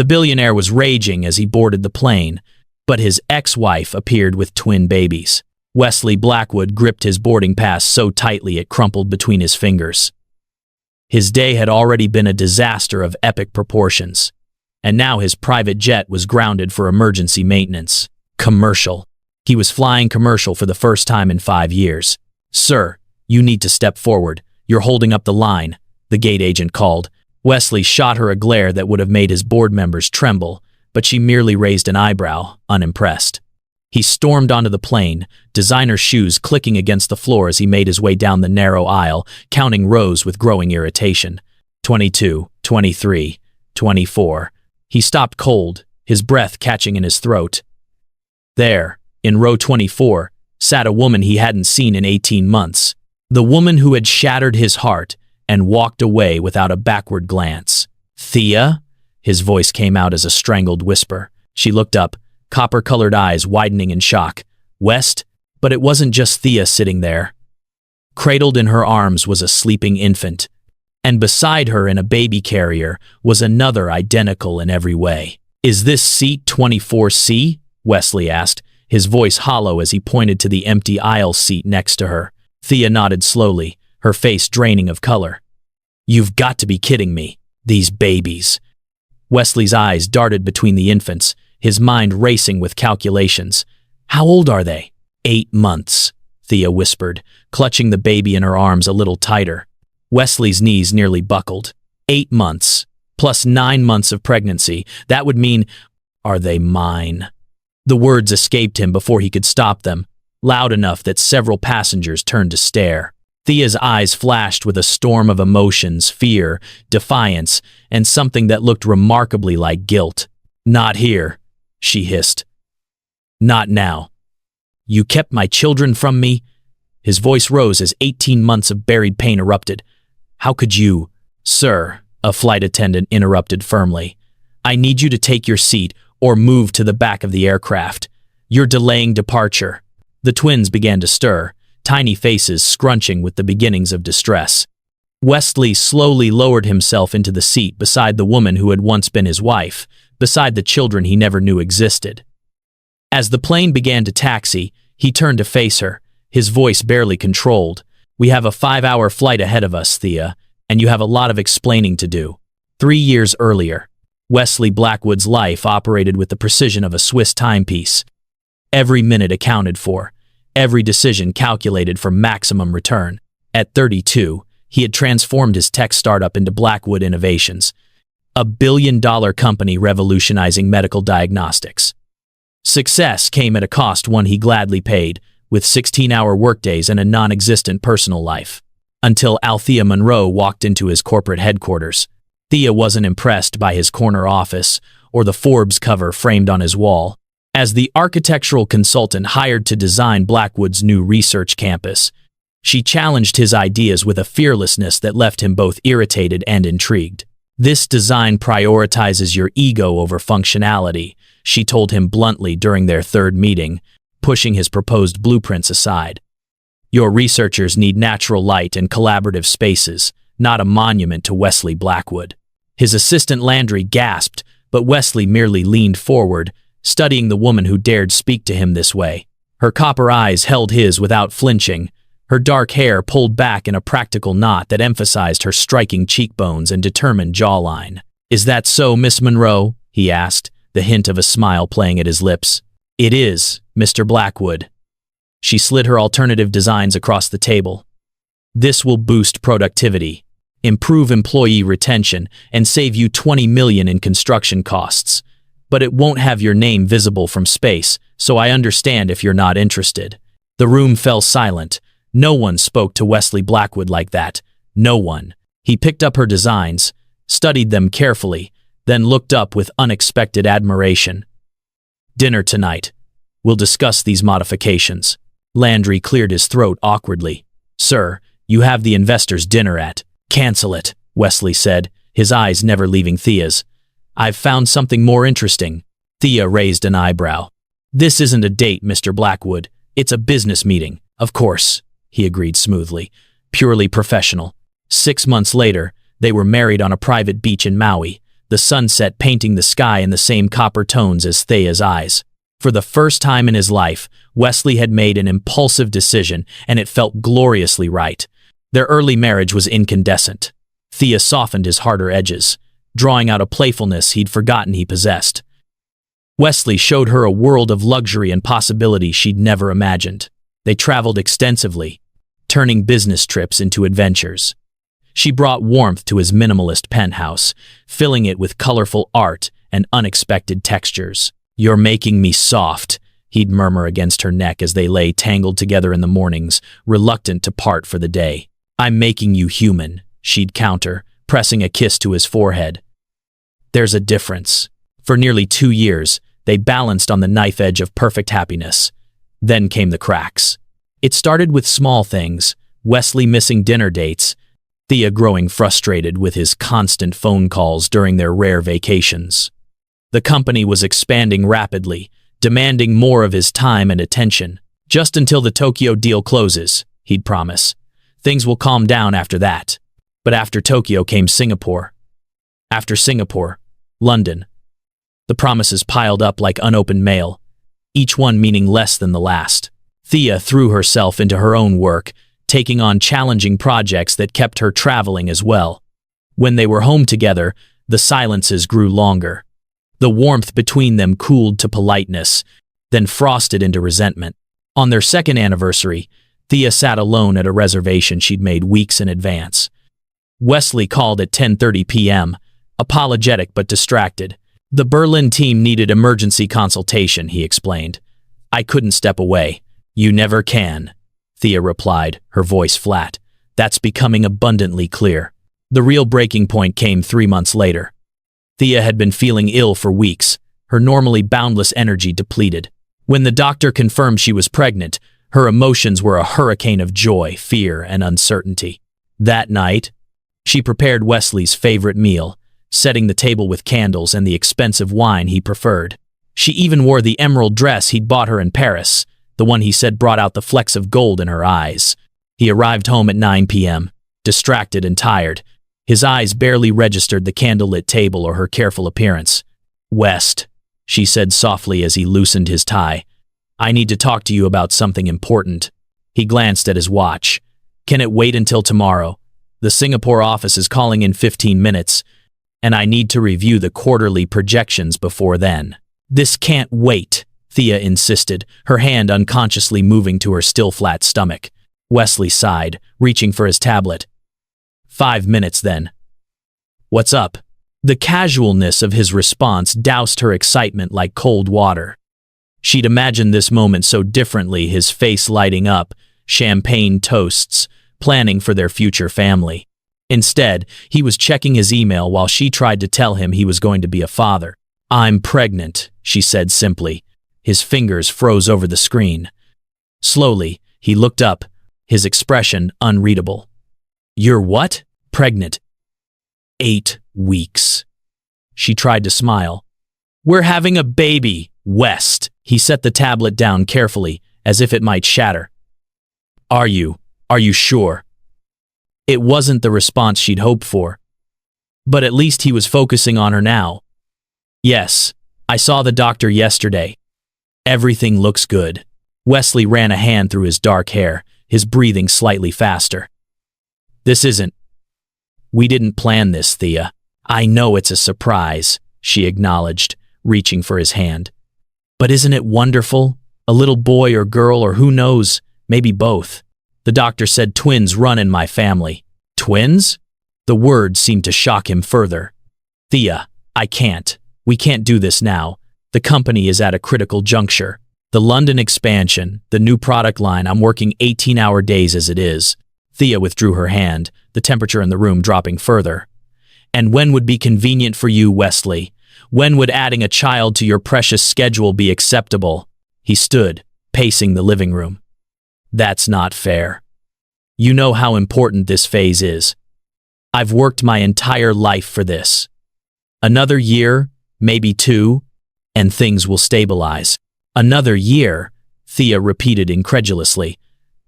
The billionaire was raging as he boarded the plane, but his ex-wife appeared with twin babies. Wesley Blackwood gripped his boarding pass so tightly it crumpled between his fingers. His day had already been a disaster of epic proportions, and now his private jet was grounded for emergency maintenance. Commercial. He was flying commercial for the first time in 5 years. "Sir, you need to step forward. You're holding up the line," the gate agent called. Wesley shot her a glare that would have made his board members tremble, but she merely raised an eyebrow, unimpressed. He stormed onto the plane, designer shoes clicking against the floor as he made his way down the narrow aisle, counting rows with growing irritation. 22, 23, 24. He stopped cold, his breath catching in his throat. There, in row 24, sat a woman he hadn't seen in 18 months. The woman who had shattered his heart and walked away without a backward glance. "Thea?" His voice came out as a strangled whisper. She looked up, copper-colored eyes widening in shock. "West?" But it wasn't just Thea sitting there. Cradled in her arms was a sleeping infant, and beside her in a baby carrier was another identical in every way. "Is this seat 24C?" Wesley asked, his voice hollow as he pointed to the empty aisle seat next to her. Thea nodded slowly, her face draining of color. "You've got to be kidding me. These babies." Wesley's eyes darted between the infants, his mind racing with calculations. "How old are they?" 8 months, Thea whispered, clutching the baby in her arms a little tighter. Wesley's knees nearly buckled. 8 months, plus 9 months of pregnancy. That would mean, "Are they mine?" The words escaped him before he could stop them, loud enough that several passengers turned to stare. Thea's eyes flashed with a storm of emotions, fear, defiance, and something that looked remarkably like guilt. "Not here," she hissed. "Not now. You kept my children from me?" His voice rose as 18 months of buried pain erupted. "How could you?" "Sir," a flight attendant interrupted firmly, "I need you to take your seat or move to the back of the aircraft. You're delaying departure." The twins began to stir, tiny faces scrunching with the beginnings of distress. Wesley slowly lowered himself into the seat beside the woman who had once been his wife, beside the children he never knew existed. As the plane began to taxi, he turned to face her, his voice barely controlled. "We have a 5-hour flight ahead of us, Thea, and you have a lot of explaining to do." 3 years earlier, Wesley Blackwood's life operated with the precision of a Swiss timepiece. Every minute accounted for, every decision calculated for maximum return. At 32, he had transformed his tech startup into Blackwood Innovations, a billion-dollar company revolutionizing medical diagnostics. Success came at a cost one he gladly paid, with 16-hour workdays and a non-existent personal life. Until Althea Monroe walked into his corporate headquarters. Thea wasn't impressed by his corner office or the Forbes cover framed on his wall. As the architectural consultant hired to design Blackwood's new research campus, she challenged his ideas with a fearlessness that left him both irritated and intrigued. "This design prioritizes your ego over functionality," she told him bluntly during their third meeting, pushing his proposed blueprints aside. "Your researchers need natural light and collaborative spaces, not a monument to Wesley Blackwood." His assistant Landry gasped, but Wesley merely leaned forward, studying the woman who dared speak to him this way. Her copper eyes held his without flinching, her dark hair pulled back in a practical knot that emphasized her striking cheekbones and determined jawline. "Is that so, Miss Monroe?" he asked, the hint of a smile playing at his lips. "It is, Mr. Blackwood." She slid her alternative designs across the table. "This will boost productivity, improve employee retention, and save you $20 million in construction costs. But it won't have your name visible from space, so I understand if you're not interested." The room fell silent. No one spoke to Wesley Blackwood like that. No one. He picked up her designs, studied them carefully, then looked up with unexpected admiration. "Dinner tonight. We'll discuss these modifications." Landry cleared his throat awkwardly. "Sir, you have the investors' dinner at." "Cancel it," Wesley said, his eyes never leaving Thea's. "I've found something more interesting." Thea raised an eyebrow. "This isn't a date, Mr. Blackwood. It's a business meeting." "Of course," he agreed smoothly. "Purely professional." 6 months later, they were married on a private beach in Maui, the sunset painting the sky in the same copper tones as Thea's eyes. For the first time in his life, Wesley had made an impulsive decision, and it felt gloriously right. Their early marriage was incandescent. Thea softened his harder edges, drawing out a playfulness he'd forgotten he possessed. Wesley showed her a world of luxury and possibility she'd never imagined. They traveled extensively, turning business trips into adventures. She brought warmth to his minimalist penthouse, filling it with colorful art and unexpected textures. "You're making me soft," he'd murmur against her neck as they lay tangled together in the mornings, reluctant to part for the day. "I'm making you human," she'd counter, pressing a kiss to his forehead. There's a difference. For nearly 2 years, they balanced on the knife edge of perfect happiness. Then came the cracks. It started with small things, Wesley missing dinner dates, Thea growing frustrated with his constant phone calls during their rare vacations. The company was expanding rapidly, demanding more of his time and attention. "Just until the Tokyo deal closes," he'd promise. "Things will calm down after that." But after Tokyo came Singapore. After Singapore, London. The promises piled up like unopened mail, each one meaning less than the last. Thea threw herself into her own work, taking on challenging projects that kept her traveling as well. When they were home together, the silences grew longer. The warmth between them cooled to politeness, then frosted into resentment. On their second anniversary, Thea sat alone at a reservation she'd made weeks in advance. Wesley called at 10:30 p.m., apologetic but distracted. "The Berlin team needed emergency consultation," he explained. "I couldn't step away." "You never can," Thea replied, her voice flat. "That's becoming abundantly clear." The real breaking point came 3 months later. Thea had been feeling ill for weeks, her normally boundless energy depleted. When the doctor confirmed she was pregnant, her emotions were a hurricane of joy, fear, and uncertainty. That night, she prepared Wesley's favorite meal, setting the table with candles and the expensive wine he preferred. She even wore the emerald dress he'd bought her in Paris, the one he said brought out the flecks of gold in her eyes. He arrived home at 9 p.m., distracted and tired. His eyes barely registered the candlelit table or her careful appearance. "West," she said softly as he loosened his tie. "I need to talk to you about something important." He glanced at his watch. "Can it wait until tomorrow? The Singapore office is calling in 15 minutes, and I need to review the quarterly projections before then." "This can't wait," Thea insisted, her hand unconsciously moving to her still flat stomach. Wesley sighed, reaching for his tablet. 5 minutes then." "What's up?" The casualness of his response doused her excitement like cold water. She'd imagined this moment so differently, his face lighting up, champagne toasts, planning for their future family. Instead, he was checking his email while she tried to tell him he was going to be a father. "I'm pregnant," she said simply. His fingers froze over the screen. Slowly, he looked up, his expression unreadable. "You're what?" "Pregnant." 8 weeks. She tried to smile. "We're having a baby, West." He set the tablet down carefully, as if it might shatter. Are you sure?" It wasn't the response she'd hoped for. But at least he was focusing on her now. "Yes, I saw the doctor yesterday. Everything looks good." Wesley ran a hand through his dark hair, his breathing slightly faster. We didn't plan this, Thea." "I know it's a surprise," she acknowledged, reaching for his hand. "But isn't it wonderful? A little boy or girl, or who knows, maybe both. The doctor said twins run in my family." "Twins?" The word seemed to shock him further. "Thea, we can't do this now. The company is at a critical juncture. The London expansion, the new product line, I'm working 18-hour days as it is." Thea withdrew her hand, the temperature in the room dropping further. "And when would be convenient for you, Wesley? When would adding a child to your precious schedule be acceptable?" He stood, pacing the living room. "That's not fair. You know how important this phase is. I've worked my entire life for this. Another year, maybe 2, and things will stabilize." "Another year?" Thea repeated incredulously.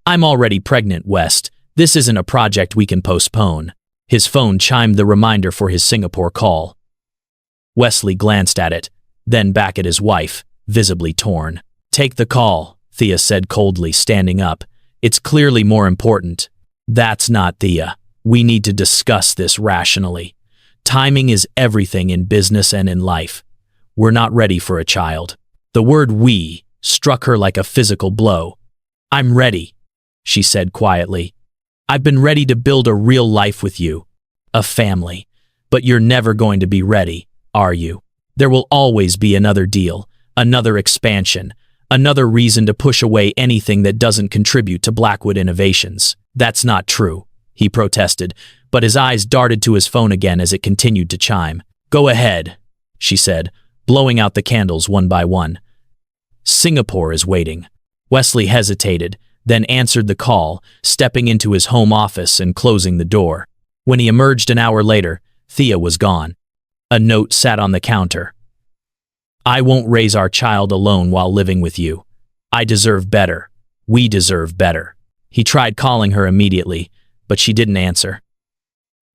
"I'm already pregnant, West. This isn't a project we can postpone." His phone chimed the reminder for his Singapore call. Wesley glanced at it, then back at his wife, visibly torn. "Take the call," Thea said coldly, standing up. "It's clearly more important." "That's not Thea. We need to discuss this rationally. Timing is everything in business and in life. We're not ready for a child." The word "we" struck her like a physical blow. "I'm ready," she said quietly. "I've been ready to build a real life with you, a family. But you're never going to be ready, are you? There will always be another deal, another expansion, another reason to push away anything that doesn't contribute to Blackwood Innovations." "That's not true," he protested, but his eyes darted to his phone again as it continued to chime. "Go ahead," she said, blowing out the candles one by one. "Singapore is waiting." Wesley hesitated, then answered the call, stepping into his home office and closing the door. When he emerged an hour later, Thea was gone. A note sat on the counter. "I won't raise our child alone while living with you. I deserve better. We deserve better." He tried calling her immediately, but she didn't answer.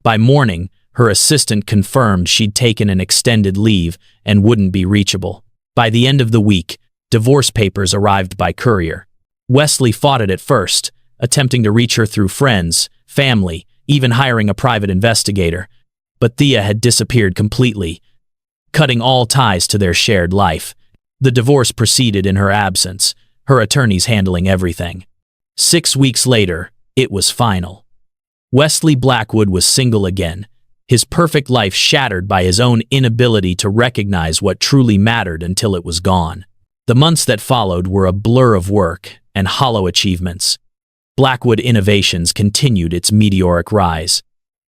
By morning, her assistant confirmed she'd taken an extended leave and wouldn't be reachable. By the end of the week, divorce papers arrived by courier. Wesley fought it at first, attempting to reach her through friends, family, even hiring a private investigator. But Thea had disappeared completely, cutting all ties to their shared life. The divorce proceeded in her absence, her attorneys handling everything. 6 weeks later, it was final. Wesley Blackwood was single again, his perfect life shattered by his own inability to recognize what truly mattered until it was gone. The months that followed were a blur of work and hollow achievements. Blackwood Innovations continued its meteoric rise.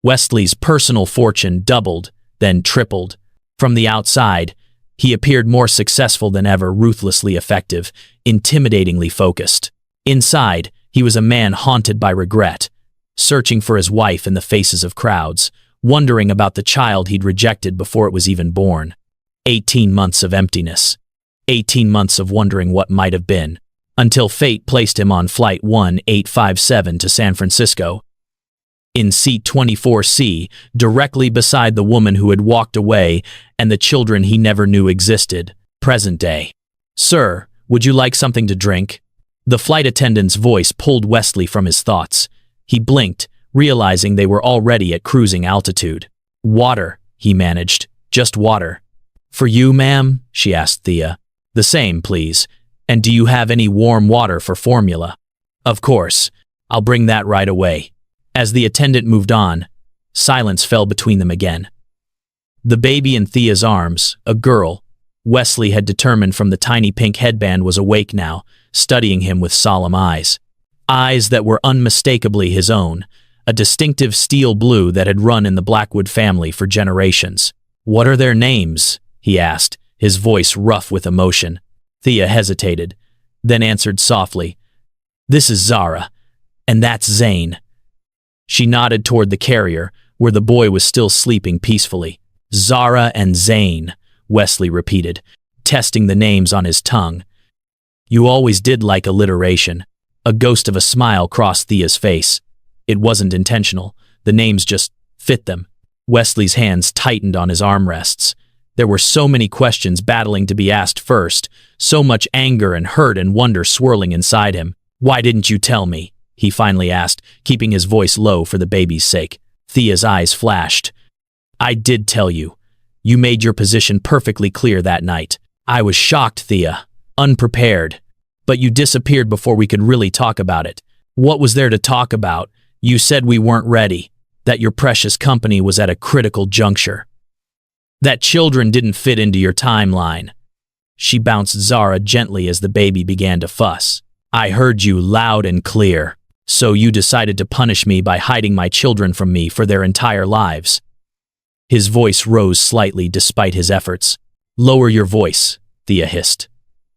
Wesley's personal fortune doubled, then tripled. From the outside, he appeared more successful than ever, ruthlessly effective, intimidatingly focused. Inside, he was a man haunted by regret, searching for his wife in the faces of crowds, wondering about the child he'd rejected before it was even born. 18 months of emptiness. 18 months of wondering what might have been, until fate placed him on Flight 1857 to San Francisco. In seat 24C, directly beside the woman who had walked away and the children he never knew existed, present day. "Sir, would you like something to drink?" The flight attendant's voice pulled Wesley from his thoughts. He blinked, realizing they were already at cruising altitude. "Water," he managed. "Just water." "For you, ma'am?" she asked Thea. "The same, please. And do you have any warm water for formula?" "Of course. I'll bring that right away." As the attendant moved on, silence fell between them again. The baby in Thea's arms, a girl, Wesley had determined from the tiny pink headband, was awake now, studying him with solemn eyes. Eyes that were unmistakably his own, a distinctive steel blue that had run in the Blackwood family for generations. "What are their names?" he asked, his voice rough with emotion. Thea hesitated, then answered softly, "This is Zara, and that's Zane." She nodded toward the carrier, where the boy was still sleeping peacefully. "Zara and Zane," Wesley repeated, testing the names on his tongue. "You always did like alliteration." A ghost of a smile crossed Thea's face. It wasn't intentional. The names just fit them. Wesley's hands tightened on his armrests. There were so many questions battling to be asked first, so much anger and hurt and wonder swirling inside him. "Why didn't you tell me?" he finally asked, keeping his voice low for the baby's sake. Thea's eyes flashed. "I did tell you. You made your position perfectly clear that night." "I was shocked, Thea, unprepared. But you disappeared before we could really talk about it." "What was there to talk about? You said we weren't ready, that your precious company was at a critical juncture, that children didn't fit into your timeline." She bounced Zara gently as the baby began to fuss. "I heard you loud and clear. So you decided to punish me by hiding my children from me for their entire lives." His voice rose slightly despite his efforts. "Lower your voice," Thea hissed.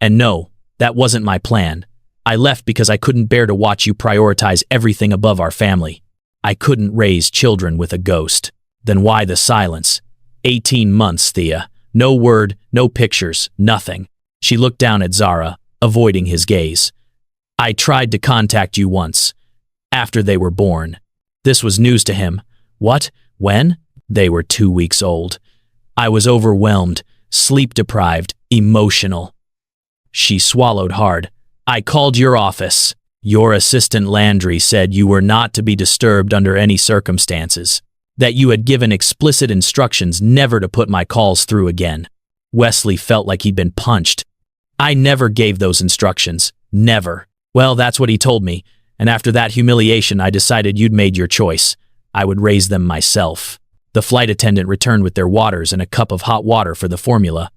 "And no, that wasn't my plan. I left because I couldn't bear to watch you prioritize everything above our family. I couldn't raise children with a ghost." "Then why the silence?" 18 months, Thea. No word, no pictures, nothing. She looked down at Zara, avoiding his gaze. "I tried to contact you once, after they were born." This was news to him. "What? When?" "They were 2 weeks old. I was overwhelmed, sleep-deprived, emotional. She swallowed hard. I called your office. Your assistant Landry said you were not to be disturbed under any circumstances, that you had given explicit instructions never to put my calls through again. Wesley felt like he'd been punched. I never gave those instructions. Never. Well, that's what he told me, and after that humiliation I decided you'd made your choice. I would raise them myself. The flight attendant returned with their waters and a cup of hot water for the formula.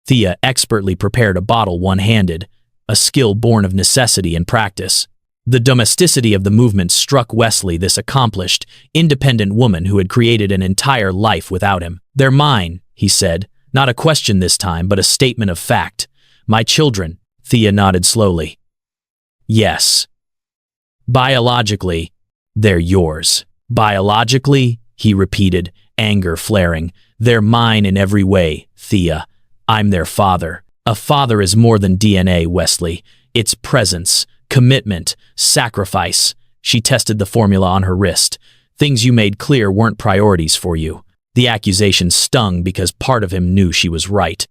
Thea expertly prepared a bottle one-handed, a skill born of necessity and practice. The domesticity of the movement struck Wesley, this accomplished, independent woman who had created an entire life without him. They're mine, he said, not a question this time, but a statement of fact. My children, Thea nodded slowly. Yes. Biologically, they're yours. Biologically, he repeated, anger flaring. They're mine in every way, Thea. I'm their father. A father is more than DNA, Wesley. It's presence, commitment, sacrifice. She tested the formula on her wrist. Things you made clear weren't priorities for you. The accusation stung because part of him knew she was right.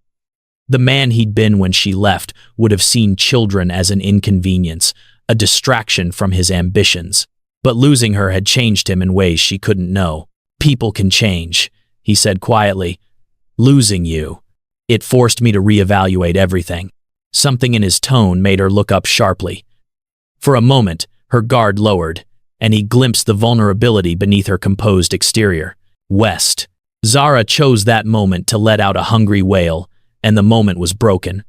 The man he'd been when she left would have seen children as an inconvenience, a distraction from his ambitions. But losing her had changed him in ways she couldn't know. People can change, he said quietly. Losing you. It forced me to reevaluate everything. Something in his tone made her look up sharply. For a moment, her guard lowered, and he glimpsed the vulnerability beneath her composed exterior. West. Zara chose that moment to let out a hungry wail, and the moment was broken.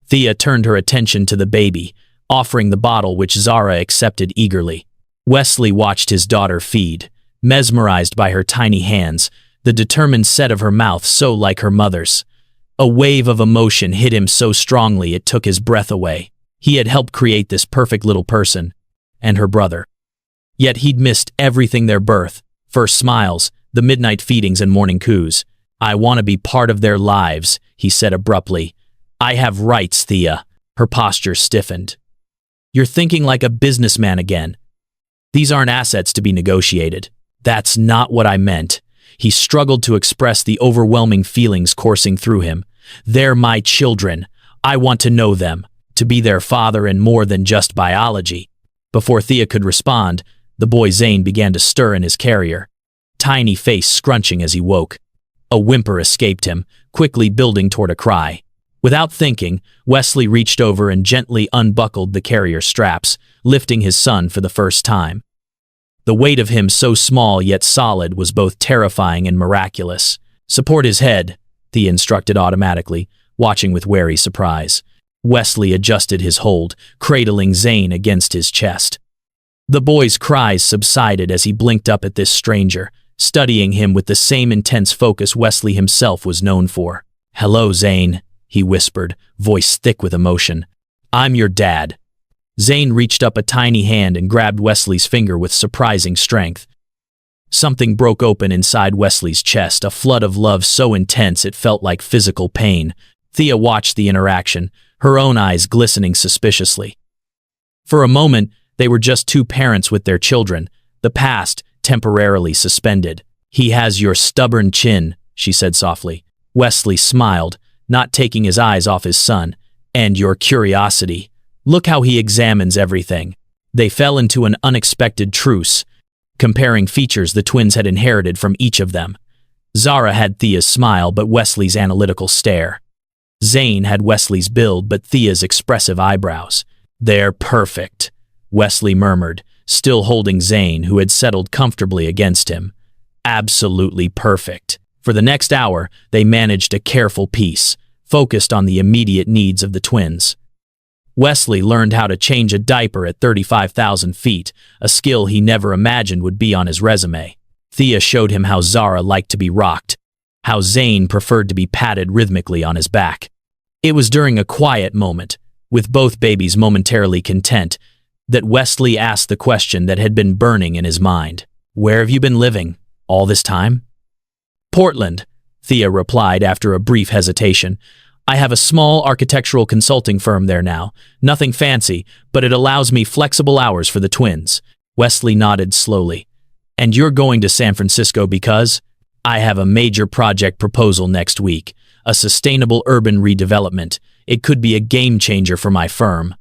Thea turned her attention to the baby, offering the bottle which Zara accepted eagerly. Wesley watched his daughter feed, mesmerized by her tiny hands, the determined set of her mouth so like her mother's. A wave of emotion hit him so strongly it took his breath away. He had helped create this perfect little person, and her brother. Yet he'd missed everything: their birth, first smiles, the midnight feedings and morning coos. I want to be part of their lives, he said abruptly. I have rights, Thea. Her posture stiffened. You're thinking like a businessman again. These aren't assets to be negotiated. That's not what I meant. He struggled to express the overwhelming feelings coursing through him. They're my children. I want to know them, to be their father in more than just biology. Before Thea could respond, the boy Zane began to stir in his carrier, tiny face scrunching as he woke. A whimper escaped him, quickly building toward a cry. Without thinking, Wesley reached over and gently unbuckled the carrier straps, lifting his son for the first time. The weight of him, so small yet solid, was both terrifying and miraculous. Support his head, Thea instructed automatically, watching with wary surprise. Wesley adjusted his hold, cradling Zane against his chest. The boy's cries subsided as he blinked up at this stranger, studying him with the same intense focus Wesley himself was known for. Hello, Zane, he whispered, voice thick with emotion. I'm your dad. Zane reached up a tiny hand and grabbed Wesley's finger with surprising strength. Something broke open inside Wesley's chest, a flood of love so intense it felt like physical pain. Thea watched the interaction, her own eyes glistening suspiciously. For a moment, they were just two parents with their children, the past temporarily suspended. He has your stubborn chin, she said softly. Wesley smiled, not taking his eyes off his son. And your curiosity. Look how he examines everything. They fell into an unexpected truce, comparing features the twins had inherited from each of them. Zara had Thea's smile but Wesley's analytical stare. Zane had Wesley's build but Thea's expressive eyebrows. They're perfect, Wesley murmured, still holding Zane, who had settled comfortably against him. Absolutely perfect. For the next hour, they managed a careful peace, focused on the immediate needs of the twins. Wesley learned how to change a diaper at 35,000 feet, a skill he never imagined would be on his resume. Thea showed him how Zara liked to be rocked, how Zane preferred to be patted rhythmically on his back. It was during a quiet moment, with both babies momentarily content, that Wesley asked the question that had been burning in his mind. Where have you been living all this time? Portland, Thea replied after a brief hesitation. I have a small architectural consulting firm there now. Nothing fancy, but it allows me flexible hours for the twins. Wesley nodded slowly. And you're going to San Francisco because? I have a major project proposal next week, a sustainable urban redevelopment. It could be a game changer for my firm.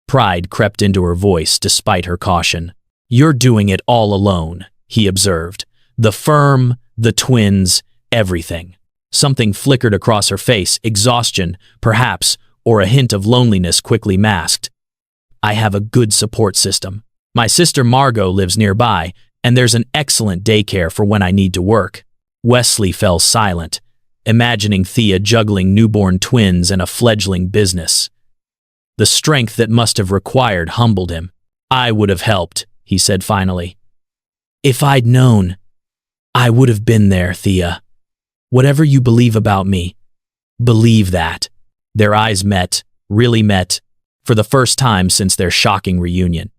Pride crept into her voice despite her caution. You're doing it all alone, he observed. The firm, the twins, everything. Something flickered across her face, exhaustion, perhaps, or a hint of loneliness quickly masked. I have a good support system. My sister Margot lives nearby, and there's an excellent daycare for when I need to work. Wesley fell silent, imagining Thea juggling newborn twins and a fledgling business. The strength that must have required humbled him. I would have helped, he said finally. If I'd known, I would have been there, Thea. Whatever you believe about me, believe that. Their eyes met, really met, for the first time since their shocking reunion.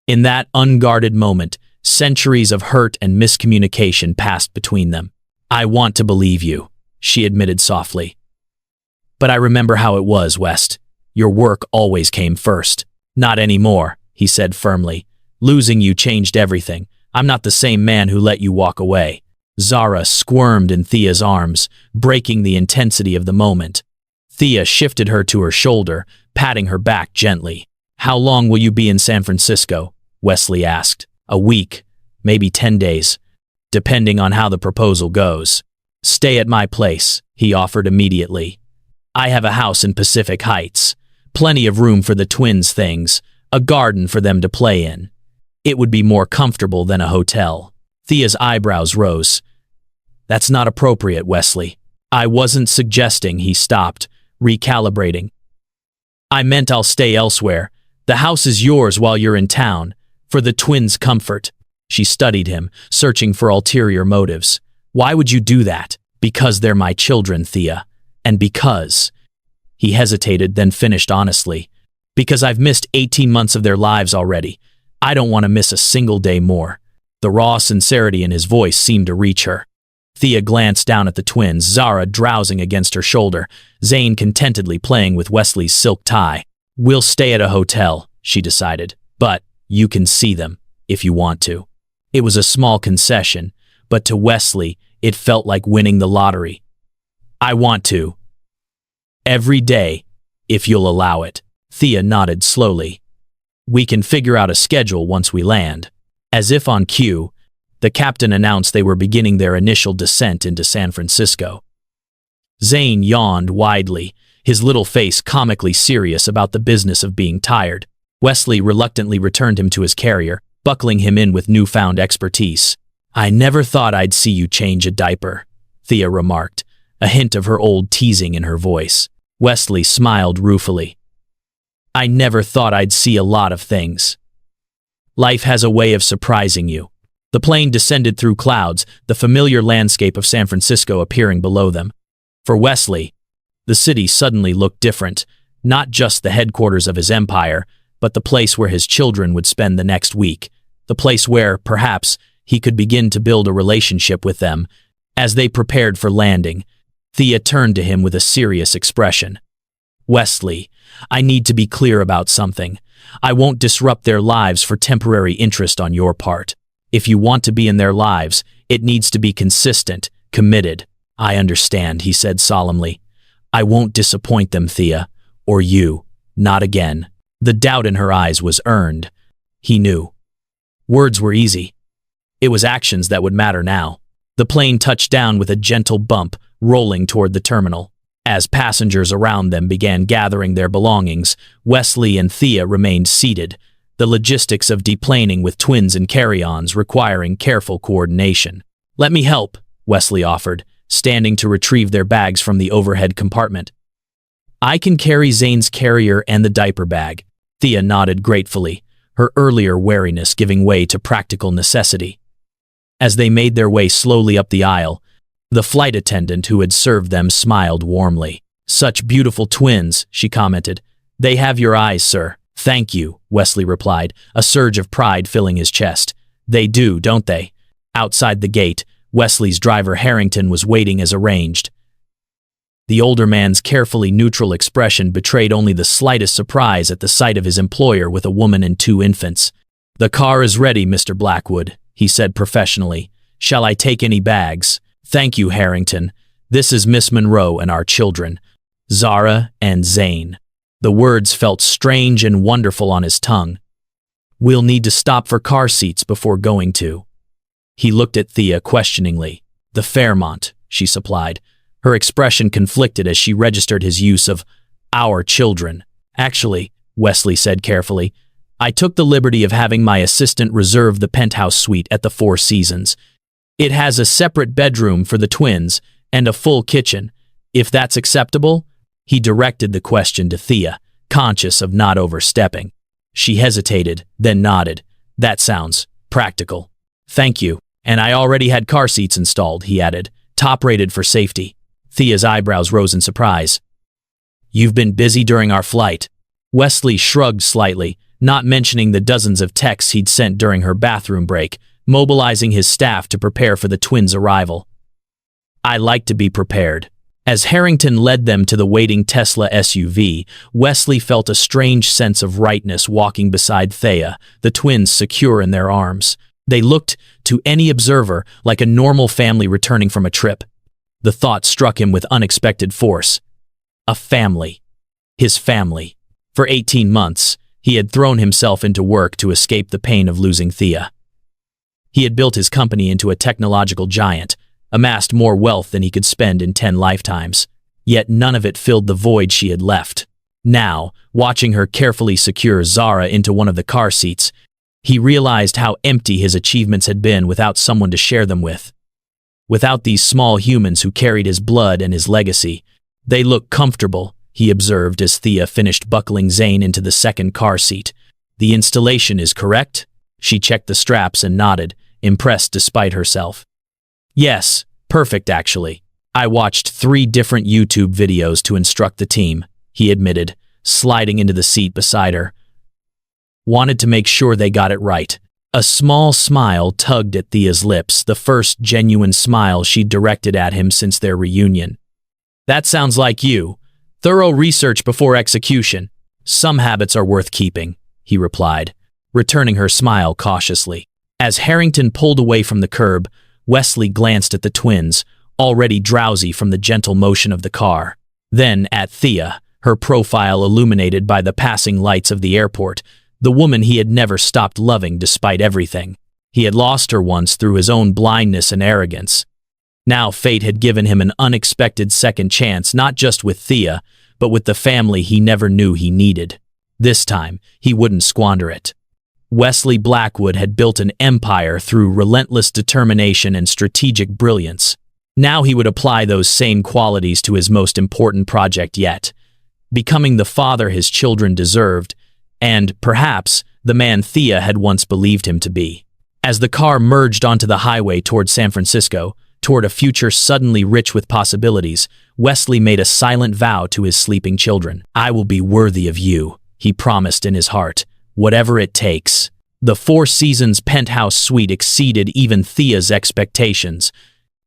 In that unguarded moment, centuries of hurt and miscommunication passed between them. I want to believe you, she admitted softly. But I remember how it was, West. Your work always came first. Not anymore, he said firmly. Losing you changed everything. I'm not the same man who let you walk away. Zara squirmed in Thea's arms, breaking the intensity of the moment. Thea shifted her to her shoulder, patting her back gently. How long will you be in San Francisco? Wesley asked. A week, maybe 10 days, depending on how the proposal goes. Stay at my place, he offered immediately. I have a house in Pacific Heights, plenty of room for the twins' things, a garden for them to play in. It would be more comfortable than a hotel. Thea's eyebrows rose. That's not appropriate, Wesley. I wasn't suggesting, he stopped, recalibrating. I meant I'll stay elsewhere. The house is yours while you're in town, for the twins' comfort. She studied him, searching for ulterior motives. Why would you do that? Because they're my children, Thea. And because... He hesitated, then finished honestly. Because I've missed 18 months of their lives already. I don't want to miss a single day more. The raw sincerity in his voice seemed to reach her. Thea glanced down at the twins, Zara drowsing against her shoulder, Zane contentedly playing with Wesley's silk tie. We'll stay at a hotel, she decided, but you can see them, if you want to. It was a small concession, but to Wesley, it felt like winning the lottery. I want to. Every day, if you'll allow it. Thea nodded slowly. We can figure out a schedule once we land. As if on cue, the captain announced they were beginning their initial descent into San Francisco. Zane yawned widely, his little face comically serious about the business of being tired. Wesley reluctantly returned him to his carrier, buckling him in with newfound expertise. I never thought I'd see you change a diaper, Thea remarked, a hint of her old teasing in her voice. Wesley smiled ruefully. I never thought I'd see a lot of things. Life has a way of surprising you. The plane descended through clouds, the familiar landscape of San Francisco appearing below them. For Wesley, the city suddenly looked different, not just the headquarters of his empire, but the place where his children would spend the next week, the place where, perhaps, he could begin to build a relationship with them. As they prepared for landing, Thea turned to him with a serious expression. Wesley, I need to be clear about something. I won't disrupt their lives for temporary interest on your part. If you want to be in their lives, it needs to be consistent, committed. I understand, he said solemnly. I won't disappoint them, Thea, or you, not again. The doubt in her eyes was earned. He knew. Words were easy. It was actions that would matter now. The plane touched down with a gentle bump, rolling toward the terminal. As passengers around them began gathering their belongings, Wesley and Thea remained seated, the logistics of deplaning with twins and carry-ons requiring careful coordination. Let me help, Wesley offered, standing to retrieve their bags from the overhead compartment. I can carry Zane's carrier and the diaper bag. Thea nodded gratefully, her earlier wariness giving way to practical necessity. As they made their way slowly up the aisle, the flight attendant who had served them smiled warmly. Such beautiful twins, she commented. They have your eyes, sir. Thank you, Wesley replied, a surge of pride filling his chest. They do, don't they? Outside the gate, Wesley's driver Harrington was waiting as arranged. The older man's carefully neutral expression betrayed only the slightest surprise at the sight of his employer with a woman and 2 infants. The car is ready, Mr. Blackwood, he said professionally. Shall I take any bags? Thank you, Harrington. This is Miss Monroe and our children, Zara and Zane. The words felt strange and wonderful on his tongue. We'll need to stop for car seats before going to. He looked at Thea questioningly. The Fairmont, she supplied. Her expression conflicted as she registered his use of our children. Actually, Wesley said carefully, I took the liberty of having my assistant reserve the penthouse suite at the Four Seasons. It has a separate bedroom for the twins and a full kitchen. If that's acceptable? He directed the question to Thea, conscious of not overstepping. She hesitated, then nodded. That sounds practical. Thank you. And I already had car seats installed, he added, top-rated for safety. Thea's eyebrows rose in surprise. You've been busy during our flight. Wesley shrugged slightly, not mentioning the dozens of texts he'd sent during her bathroom break, mobilizing his staff to prepare for the twins' arrival. I like to be prepared. As Harrington led them to the waiting Tesla SUV, Wesley felt a strange sense of rightness walking beside Thea, the twins secure in their arms. They looked, to any observer, like a normal family returning from a trip. The thought struck him with unexpected force. A family. His family. For 18 months, he had thrown himself into work to escape the pain of losing Thea. He had built his company into a technological giant, amassed more wealth than he could spend in 10 lifetimes. Yet none of it filled the void she had left. Now, watching her carefully secure Zara into one of the car seats, he realized how empty his achievements had been without someone to share them with. Without these small humans who carried his blood and his legacy. They look comfortable, he observed as Thea finished buckling Zane into the second car seat. The installation is correct? She checked the straps and nodded, impressed despite herself. Yes, perfect actually. I watched 3 different YouTube videos to instruct the team, he admitted, sliding into the seat beside her. Wanted to make sure they got it right. A small smile tugged at Thea's lips, the first genuine smile she'd directed at him since their reunion. That sounds like you. Thorough research before execution. Some habits are worth keeping, he replied, returning her smile cautiously. As Harrington pulled away from the curb, Wesley glanced at the twins, already drowsy from the gentle motion of the car. Then at Thea, her profile illuminated by the passing lights of the airport, the woman he had never stopped loving despite everything. He had lost her once through his own blindness and arrogance. Now fate had given him an unexpected second chance, not just with Thea, but with the family he never knew he needed. This time, he wouldn't squander it. Wesley Blackwood had built an empire through relentless determination and strategic brilliance. Now he would apply those same qualities to his most important project yet, becoming the father his children deserved, and, perhaps, the man Thea had once believed him to be. As the car merged onto the highway toward San Francisco, toward a future suddenly rich with possibilities, Wesley made a silent vow to his sleeping children. I will be worthy of you, he promised in his heart, whatever it takes. The Four Seasons penthouse suite exceeded even Thea's expectations.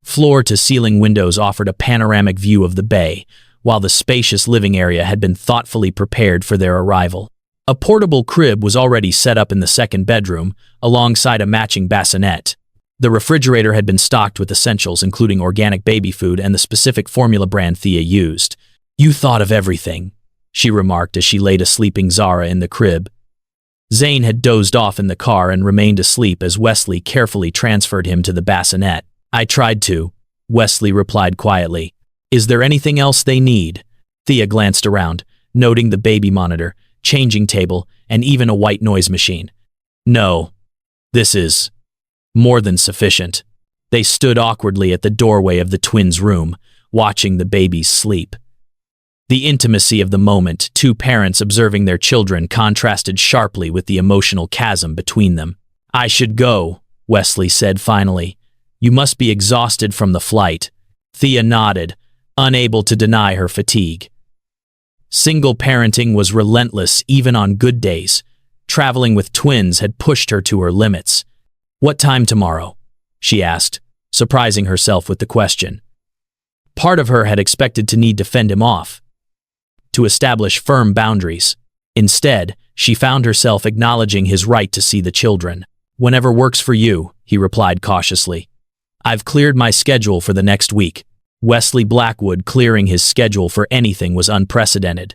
Floor-to-ceiling windows offered a panoramic view of the bay, while the spacious living area had been thoughtfully prepared for their arrival. A portable crib was already set up in the second bedroom, alongside a matching bassinet. The refrigerator had been stocked with essentials including organic baby food and the specific formula brand Thea used. You thought of everything, she remarked as she laid a sleeping Zara in the crib. Zane had dozed off in the car and remained asleep as Wesley carefully transferred him to the bassinet. I tried to, Wesley replied quietly. Is there anything else they need? Thea glanced around, noting the baby monitor, changing table, and even a white noise machine. No, this is more than sufficient. They stood awkwardly at the doorway of the twins' room, watching the babies sleep. The intimacy of the moment, 2 parents observing their children, contrasted sharply with the emotional chasm between them. I should go, Wesley said finally. You must be exhausted from the flight. Thea nodded, unable to deny her fatigue. Single parenting was relentless even on good days. Traveling with twins had pushed her to her limits. What time tomorrow? She asked, surprising herself with the question. Part of her had expected to need to fend him off, to establish firm boundaries. Instead, she found herself acknowledging his right to see the children. Whenever works for you, he replied cautiously. I've cleared my schedule for the next week. Wesley Blackwood clearing his schedule for anything was unprecedented.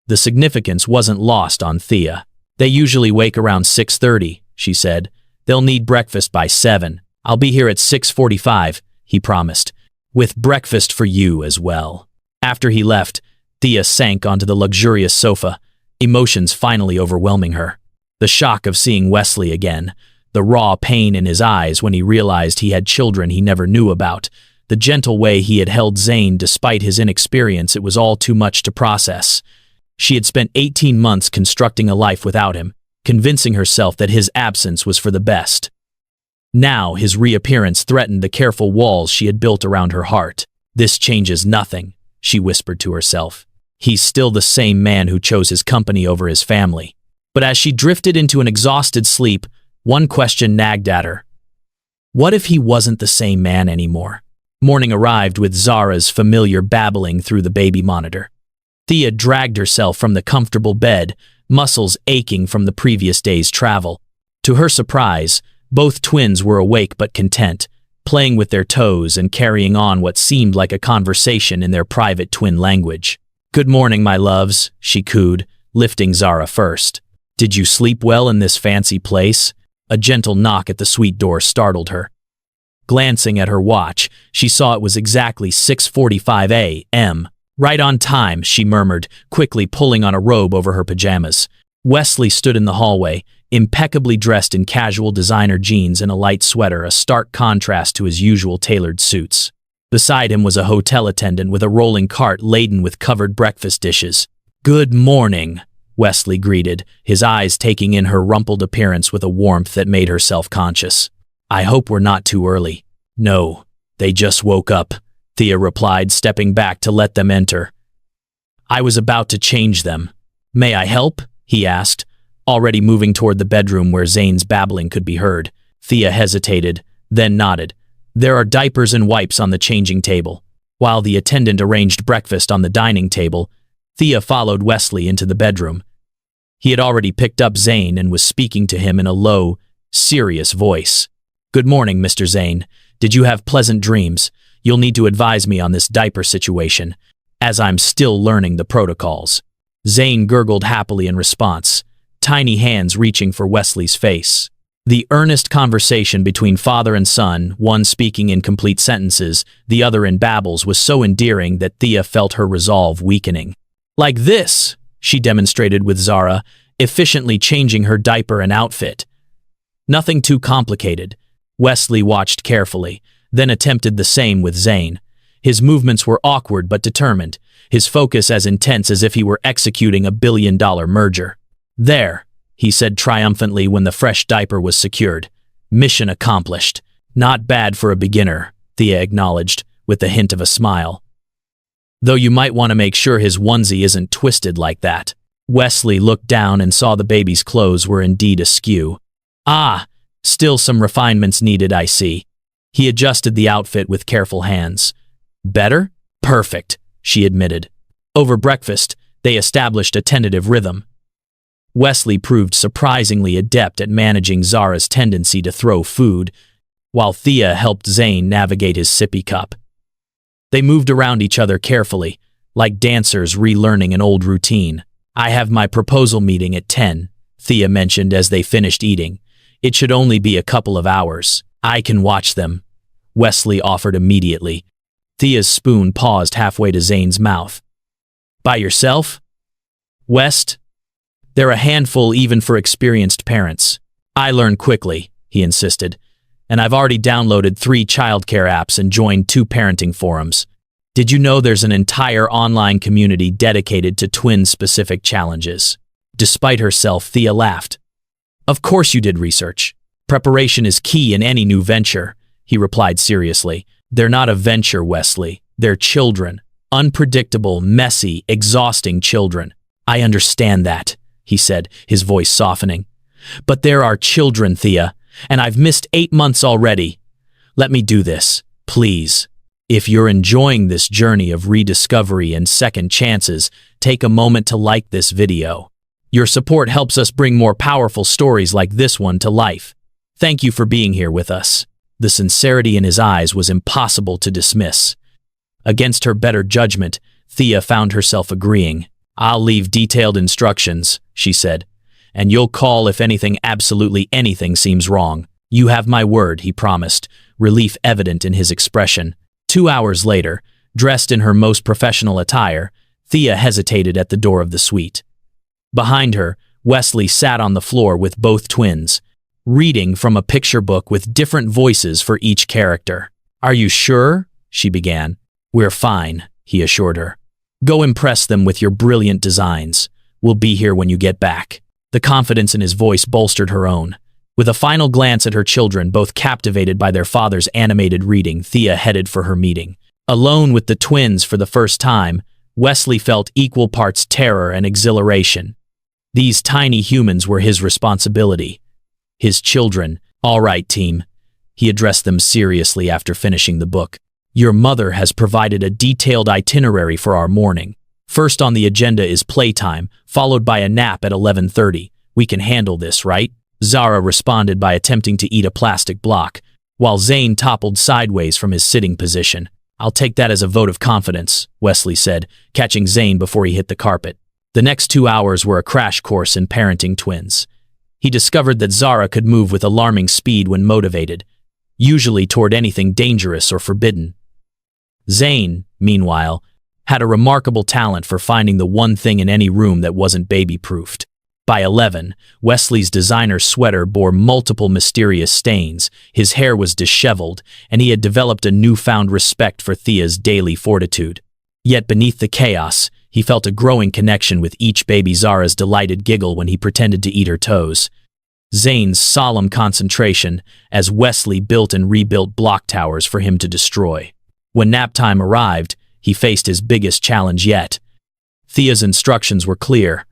The significance wasn't lost on Thea. They usually wake around 6:30, she said. They'll need breakfast by 7. I'll be here at 6:45, he promised, with breakfast for you as well. After he left, Thea sank onto the luxurious sofa, emotions finally overwhelming her. The shock of seeing Wesley again, the raw pain in his eyes when he realized he had children he never knew about, the gentle way he had held Zane despite his inexperience, it was all too much to process. She had spent 18 months constructing a life without him, convincing herself that his absence was for the best. Now his reappearance threatened the careful walls she had built around her heart. This changes nothing, she whispered to herself. He's still the same man who chose his company over his family. But as she drifted into an exhausted sleep, one question nagged at her. What if he wasn't the same man anymore? Morning arrived with Zara's familiar babbling through the baby monitor. Thea dragged herself from the comfortable bed, muscles aching from the previous day's travel. To her surprise, both twins were awake but content, playing with their toes and carrying on what seemed like a conversation in their private twin language. Good morning, my loves, she cooed, lifting Zara first. Did you sleep well in this fancy place? A gentle knock at the suite door startled her. Glancing at her watch, she saw it was exactly 6:45 a.m. Right on time, she murmured, quickly pulling on a robe over her pajamas. Wesley stood in the hallway, impeccably dressed in casual designer jeans and a light sweater, a stark contrast to his usual tailored suits. Beside him was a hotel attendant with a rolling cart laden with covered breakfast dishes. Good morning, Wesley greeted, his eyes taking in her rumpled appearance with a warmth that made her self-conscious. I hope we're not too early. No, they just woke up, Thea replied, stepping back to let them enter. I was about to change them. May I help? He asked, already moving toward the bedroom where Zane's babbling could be heard. Thea hesitated, then nodded. There are diapers and wipes on the changing table. While the attendant arranged breakfast on the dining table, Thea followed Wesley into the bedroom. He had already picked up Zane and was speaking to him in a low, serious voice. Good morning, Mr. Zane. Did you have pleasant dreams? You'll need to advise me on this diaper situation, as I'm still learning the protocols. Zane gurgled happily in response, tiny hands reaching for Wesley's face. The earnest conversation between father and son, one speaking in complete sentences, the other in babbles, was so endearing that Thea felt her resolve weakening. Like this, she demonstrated with Zara, efficiently changing her diaper and outfit. Nothing too complicated. Wesley watched carefully, then attempted the same with Zane. His movements were awkward but determined, his focus as intense as if he were executing a billion-dollar merger. There, he said triumphantly when the fresh diaper was secured. Mission accomplished. Not bad for a beginner, Thea acknowledged, with the hint of a smile. Though you might want to make sure his onesie isn't twisted like that. Wesley looked down and saw the baby's clothes were indeed askew. Ah, still some refinements needed, I see. He adjusted the outfit with careful hands. Better? Perfect, she admitted. Over breakfast, they established a tentative rhythm. Wesley proved surprisingly adept at managing Zara's tendency to throw food, while Thea helped Zane navigate his sippy cup. They moved around each other carefully, like dancers relearning an old routine. I have my proposal meeting at 10, Thea mentioned as they finished eating. It should only be a couple of hours. I can watch them, Wesley offered immediately. Thea's spoon paused halfway to Zane's mouth. By yourself? West? They're a handful even for experienced parents. I learn quickly, he insisted, and I've already downloaded 3 childcare apps and joined 2 parenting forums. Did you know there's an entire online community dedicated to twin-specific challenges? Despite herself, Thea laughed. Of course you did research. Preparation is key in any new venture, he replied seriously. They're not a venture, Wesley. They're children. Unpredictable, messy, exhausting children. I understand that, he said, his voice softening. But there are children, Thea, and I've missed 8 months already. Let me do this, please. If you're enjoying this journey of rediscovery and second chances, take a moment to like this video. Your support helps us bring more powerful stories like this one to life. Thank you for being here with us. The sincerity in his eyes was impossible to dismiss. Against her better judgment, Thea found herself agreeing. "I'll leave detailed instructions," she said, "and you'll call if absolutely anything seems wrong." "You have my word," he promised, relief evident in his expression. 2 hours later, dressed in her most professional attire, Thea hesitated at the door of the suite. Behind her, Wesley sat on the floor with both twins, reading from a picture book with different voices for each character. "Are you sure?" she began. "We're fine," he assured her. "Go impress them with your brilliant designs. We'll be here when you get back." The confidence in his voice bolstered her own. With a final glance at her children, both captivated by their father's animated reading, Thea headed for her meeting. Alone with the twins for the first time, Wesley felt equal parts terror and exhilaration. These tiny humans were his responsibility. His children. "All right, team," he addressed them seriously after finishing the book. "Your mother has provided a detailed itinerary for our morning. First on the agenda is playtime, followed by a nap at 11:30. We can handle this, right?" Zara responded by attempting to eat a plastic block, while Zane toppled sideways from his sitting position. "I'll take that as a vote of confidence," Wesley said, catching Zane before he hit the carpet. The next 2 hours were a crash course in parenting twins. He discovered that Zara could move with alarming speed when motivated, usually toward anything dangerous or forbidden. Zane, meanwhile, had a remarkable talent for finding the one thing in any room that wasn't baby-proofed. By 11, Wesley's designer sweater bore multiple mysterious stains, his hair was disheveled, and he had developed a newfound respect for Thea's daily fortitude. Yet beneath the chaos, he felt a growing connection with each baby, Zara's delighted giggle when he pretended to eat her toes, Zane's solemn concentration as Wesley built and rebuilt block towers for him to destroy. When nap time arrived, he faced his biggest challenge yet. Thea's instructions were clear.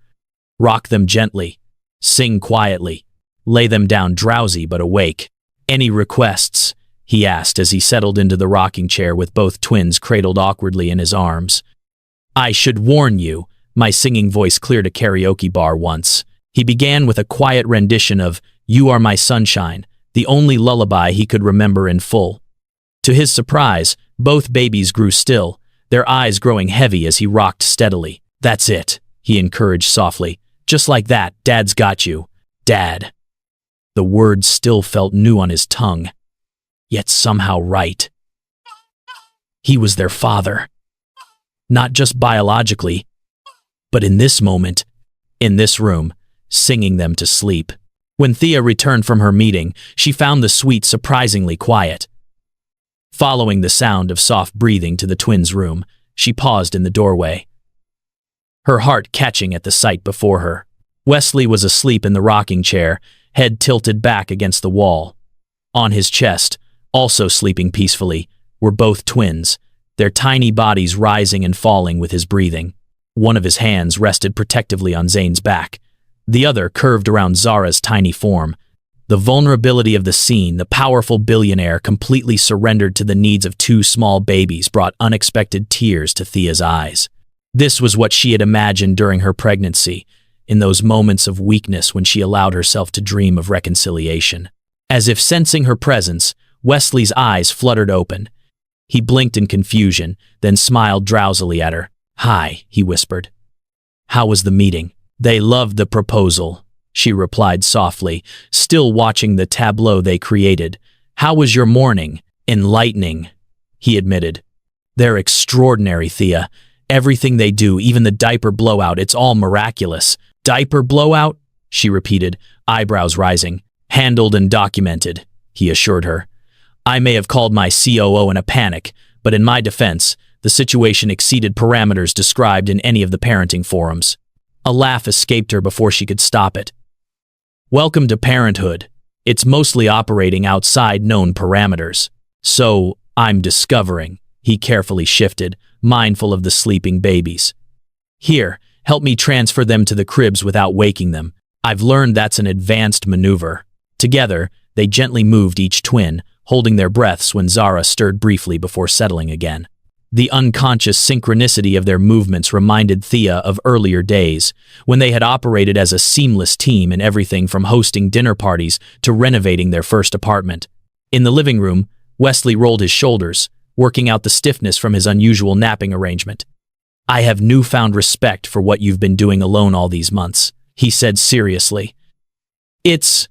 Rock them gently, sing quietly, lay them down drowsy but awake. "Any requests?" he asked as he settled into the rocking chair with both twins cradled awkwardly in his arms. "I should warn you," my singing voice cleared a karaoke bar once. He began with a quiet rendition of "You Are My Sunshine," the only lullaby he could remember in full. To his surprise, both babies grew still, their eyes growing heavy as he rocked steadily. "That's it," he encouraged softly. "Just like that, Dad's got you. Dad." The words still felt new on his tongue, yet somehow right. He was their father. Not just biologically, but in this moment, in this room, singing them to sleep. When Thea returned from her meeting, she found the suite surprisingly quiet. Following the sound of soft breathing to the twins' room, she paused in the doorway, her heart catching at the sight before her. Wesley was asleep in the rocking chair, head tilted back against the wall. On his chest, also sleeping peacefully, were both twins, their tiny bodies rising and falling with his breathing. One of his hands rested protectively on Zane's back, the other curved around Zara's tiny form. The vulnerability of the scene, the powerful billionaire completely surrendered to the needs of two small babies, brought unexpected tears to Thea's eyes. This was what she had imagined during her pregnancy, in those moments of weakness when she allowed herself to dream of reconciliation. As if sensing her presence, Wesley's eyes fluttered open. He blinked in confusion, then smiled drowsily at her. "Hi," he whispered. "How was the meeting?" "They loved the proposal," she replied softly, still watching the tableau they created. "How was your morning?" "Enlightening," he admitted. "They're extraordinary, Thea. Everything they do, even the diaper blowout, it's all miraculous." "Diaper blowout?" she repeated, eyebrows rising. "Handled and documented," he assured her. "I may have called my COO in a panic, but in my defense, the situation exceeded parameters described in any of the parenting forums." A laugh escaped her before she could stop it. "Welcome to parenthood. It's mostly operating outside known parameters. So, I'm discovering," he carefully shifted, mindful of the sleeping babies. "Here, help me transfer them to the cribs without waking them. I've learned that's an advanced maneuver." Together, they gently moved each twin, holding their breaths when Zara stirred briefly before settling again. The unconscious synchronicity of their movements reminded Thea of earlier days, when they had operated as a seamless team in everything from hosting dinner parties to renovating their first apartment. In the living room, Wesley rolled his shoulders, working out the stiffness from his unusual napping arrangement. I have newfound respect for what you've been doing alone all these months, he said seriously. It's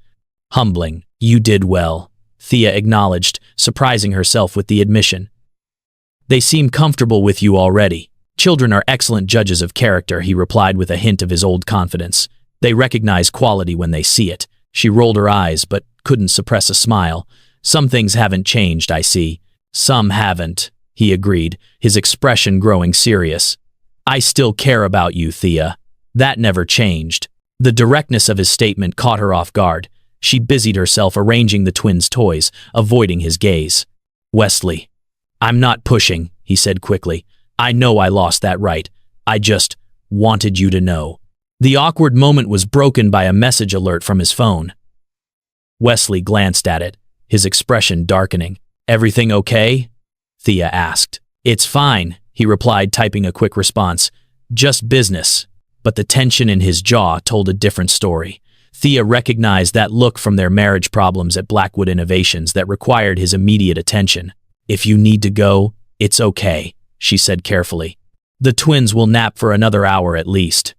humbling. You did well, Thea acknowledged, surprising herself with the admission. They seem comfortable with you already. Children are excellent judges of character, he replied with a hint of his old confidence. They recognize quality when they see it. She rolled her eyes, but couldn't suppress a smile. Some things haven't changed, I see. Some haven't, he agreed, his expression growing serious. I still care about you, Thea. That never changed. The directness of his statement caught her off guard. She busied herself arranging the twins' toys, avoiding his gaze. Wesley, I'm not pushing, he said quickly. I know I lost that right. I just wanted you to know. The awkward moment was broken by a message alert from his phone. Wesley glanced at it, his expression darkening. Everything okay? Thea asked. It's fine, he replied, typing a quick response. Just business. But the tension in his jaw told a different story. Thea recognized that look from their marriage problems at Blackwood Innovations that required his immediate attention. If you need to go, it's okay, she said carefully. The twins will nap for another hour at least.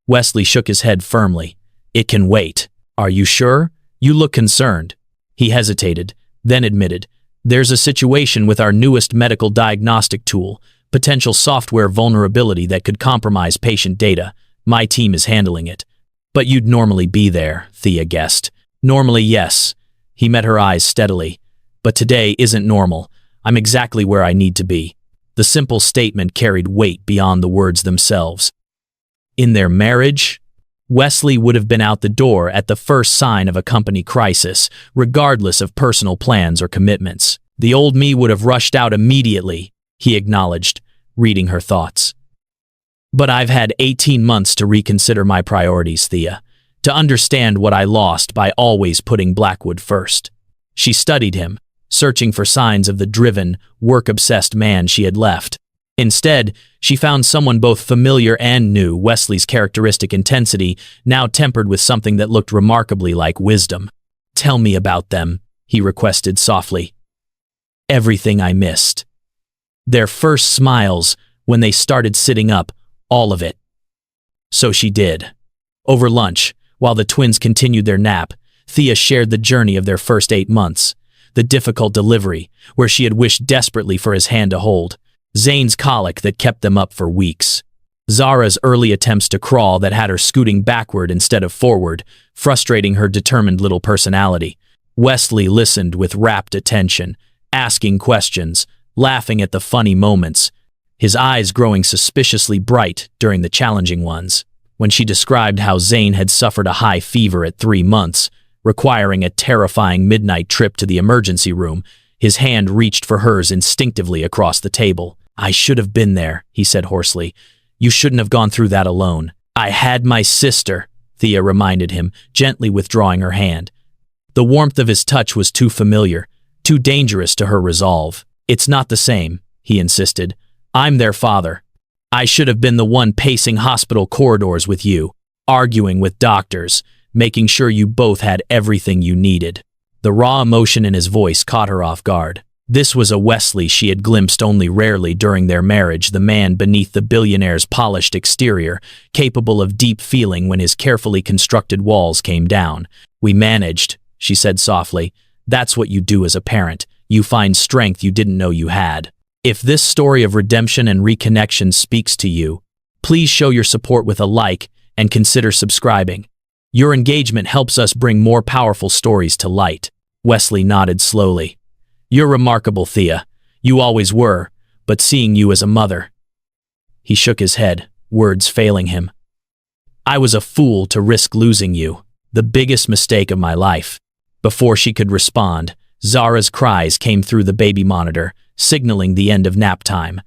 Wesley shook his head firmly. It can wait. Are you sure? You look concerned. He hesitated, then admitted, there's a situation with our newest medical diagnostic tool, potential software vulnerability that could compromise patient data. My team is handling it. But you'd normally be there, Thea guessed. Normally, yes. He met her eyes steadily. But today isn't normal. I'm exactly where I need to be. The simple statement carried weight beyond the words themselves. In their marriage, Wesley would have been out the door at the first sign of a company crisis, regardless of personal plans or commitments. The old me would have rushed out immediately, he acknowledged, reading her thoughts. But I've had 18 months to reconsider my priorities, Thea, to understand what I lost by always putting Blackwood first. She studied him, searching for signs of the driven, work-obsessed man she had left. Instead, she found someone both familiar and new, Wesley's characteristic intensity, now tempered with something that looked remarkably like wisdom. Tell me about them, he requested softly. Everything I missed. Their first smiles, when they started sitting up, all of it. So she did. Over lunch, while the twins continued their nap, Thea shared the journey of their first 8 months. The difficult delivery, where she had wished desperately for his hand to hold. Zane's colic that kept them up for weeks. Zara's early attempts to crawl that had her scooting backward instead of forward, frustrating her determined little personality. Wesley listened with rapt attention, asking questions, laughing at the funny moments, his eyes growing suspiciously bright during the challenging ones. When she described how Zane had suffered a high fever at 3 months, requiring a terrifying midnight trip to the emergency room, his hand reached for hers instinctively across the table. I should have been there, he said hoarsely. You shouldn't have gone through that alone. I had my sister, Thea reminded him, gently withdrawing her hand. The warmth of his touch was too familiar, too dangerous to her resolve. It's not the same, he insisted. I'm their father. I should have been the one pacing hospital corridors with you, arguing with doctors, making sure you both had everything you needed. The raw emotion in his voice caught her off guard. This was a Wesley she had glimpsed only rarely during their marriage, the man beneath the billionaire's polished exterior, capable of deep feeling when his carefully constructed walls came down. We managed, she said softly. That's what you do as a parent. You find strength you didn't know you had. If this story of redemption and reconnection speaks to you, please show your support with a like and consider subscribing. Your engagement helps us bring more powerful stories to light. Wesley nodded slowly. You're remarkable, Thea. You always were, but seeing you as a mother. He shook his head, words failing him. I was a fool to risk losing you, the biggest mistake of my life. Before she could respond, Zara's cries came through the baby monitor, signaling the end of nap time.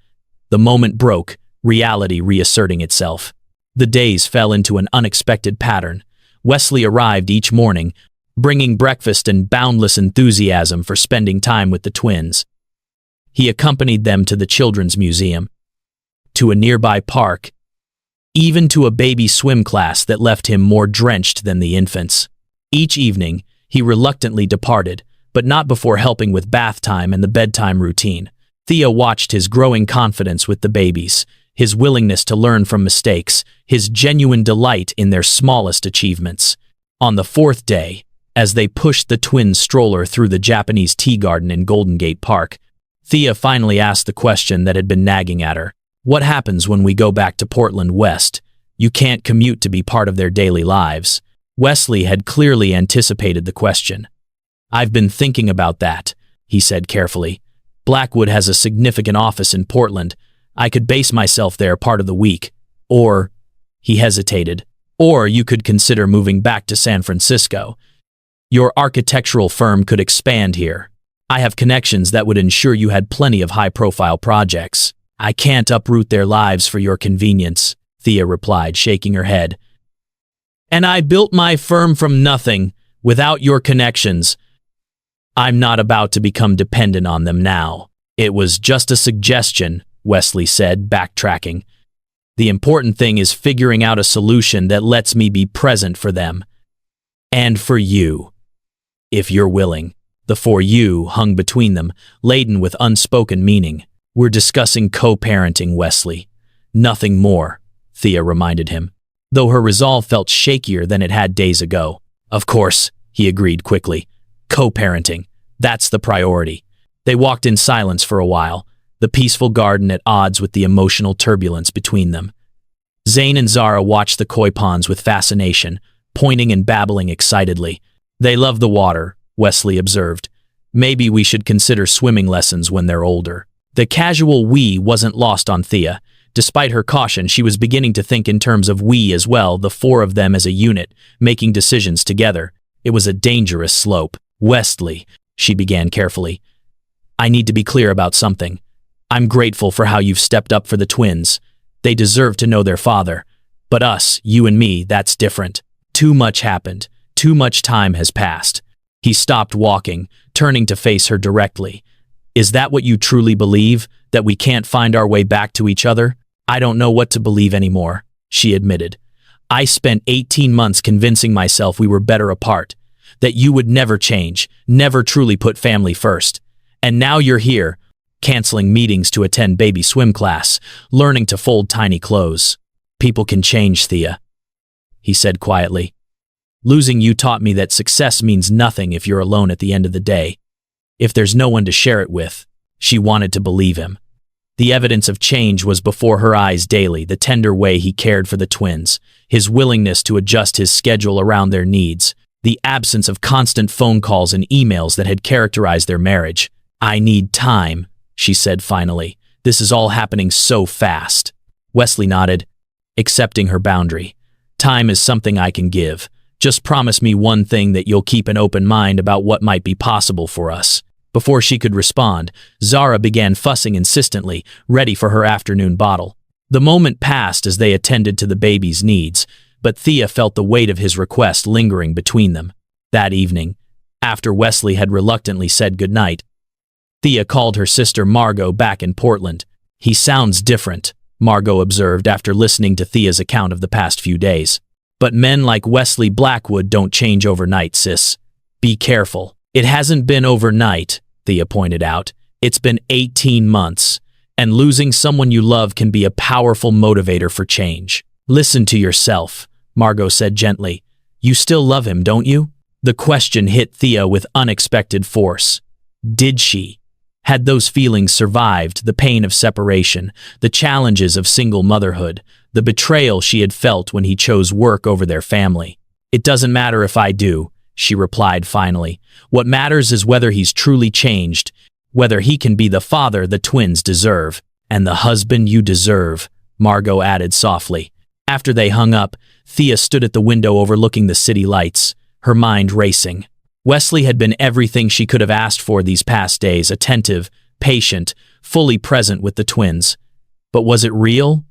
The moment broke, reality reasserting itself. The days fell into an unexpected pattern. Wesley arrived each morning, bringing breakfast and boundless enthusiasm for spending time with the twins. He accompanied them to the Children's Museum, to a nearby park, even to a baby swim class that left him more drenched than the infants. Each evening, he reluctantly departed, but not before helping with bath time and the bedtime routine. Thea watched his growing confidence with the babies, his willingness to learn from mistakes, his genuine delight in their smallest achievements. On the fourth day, as they pushed the twins' stroller through the Japanese tea garden in Golden Gate Park, Thea finally asked the question that had been nagging at her. What happens when we go back to Portland West? You can't commute to be part of their daily lives. Wesley had clearly anticipated the question. I've been thinking about that, he said carefully. Blackwood has a significant office in Portland. I could base myself there part of the week. Or, he hesitated, or you could consider moving back to San Francisco. Your architectural firm could expand here. I have connections that would ensure you had plenty of high-profile projects. I can't uproot their lives for your convenience, Thea replied, shaking her head. And I built my firm from nothing, without your connections. I'm not about to become dependent on them now. It was just a suggestion, Wesley said, backtracking. The important thing is figuring out a solution that lets me be present for them. And for you. If you're willing. The "for you" hung between them, laden with unspoken meaning. We're discussing co-parenting, Wesley. Nothing more, Thea reminded him, though her resolve felt shakier than it had days ago. Of course, he agreed quickly. Co-parenting. That's the priority. They walked in silence for a while, the peaceful garden at odds with the emotional turbulence between them. Zane and Zara watched the koi ponds with fascination, pointing and babbling excitedly. They love the water, Wesley observed. Maybe we should consider swimming lessons when they're older. The casual "we" wasn't lost on Thea. Despite her caution, she was beginning to think in terms of "we" as well, the four of them as a unit, making decisions together. It was a dangerous slope. Wesley, she began carefully. I need to be clear about something. I'm grateful for how you've stepped up for the twins. They deserve to know their father. But us, you and me, that's different. Too much happened. Too much time has passed. He stopped walking, turning to face her directly. Is that what you truly believe, that we can't find our way back to each other? I don't know what to believe anymore, she admitted. I spent 18 months convincing myself we were better apart, that you would never change, never truly put family first. And now you're here, canceling meetings to attend baby swim class, learning to fold tiny clothes. People can change, Thea, he said quietly. Losing you taught me that success means nothing if you're alone at the end of the day. If there's no one to share it with. She wanted to believe him. The evidence of change was before her eyes daily, the tender way he cared for the twins, his willingness to adjust his schedule around their needs, the absence of constant phone calls and emails that had characterized their marriage. I need time, she said finally. This is all happening so fast. Wesley nodded, accepting her boundary. Time is something I can give. Just promise me one thing, that you'll keep an open mind about what might be possible for us. Before she could respond, Zara began fussing insistently, ready for her afternoon bottle. The moment passed as they attended to the baby's needs, but Thea felt the weight of his request lingering between them. That evening, after Wesley had reluctantly said goodnight, Thea called her sister Margot back in Portland. He sounds different, Margot observed after listening to Thea's account of the past few days. But men like Wesley Blackwood don't change overnight, sis. Be careful. It hasn't been overnight, Thea pointed out. It's been 18 months. And losing someone you love can be a powerful motivator for change. Listen to yourself, Margot said gently. You still love him, don't you? The question hit Thea with unexpected force. Did she? Had those feelings survived the pain of separation, the challenges of single motherhood, the betrayal she had felt when he chose work over their family? It doesn't matter if I do, she replied finally. What matters is whether he's truly changed, whether he can be the father the twins deserve, and the husband you deserve, Margot added softly. After they hung up, Thea stood at the window overlooking the city lights, her mind racing. Wesley had been everything she could have asked for these past days, attentive, patient, fully present with the twins. But was it real?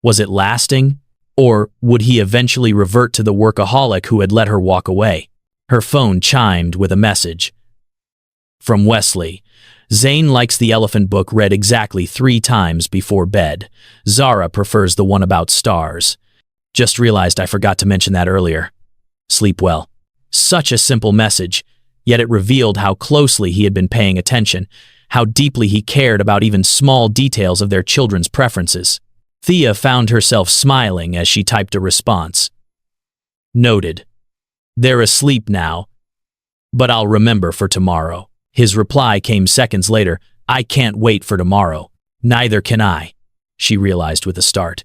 Was it lasting? Or would he eventually revert to the workaholic who had let her walk away? Her phone chimed with a message. From Wesley. Zane likes the elephant book read exactly 3 times before bed. Zara prefers the one about stars. Just realized I forgot to mention that earlier. Sleep well. Such a simple message, yet it revealed how closely he had been paying attention, how deeply he cared about even small details of their children's preferences. Thea found herself smiling as she typed a response. Noted. They're asleep now, but I'll remember for tomorrow. His reply came seconds later. I can't wait for tomorrow. Neither can I, she realized with a start.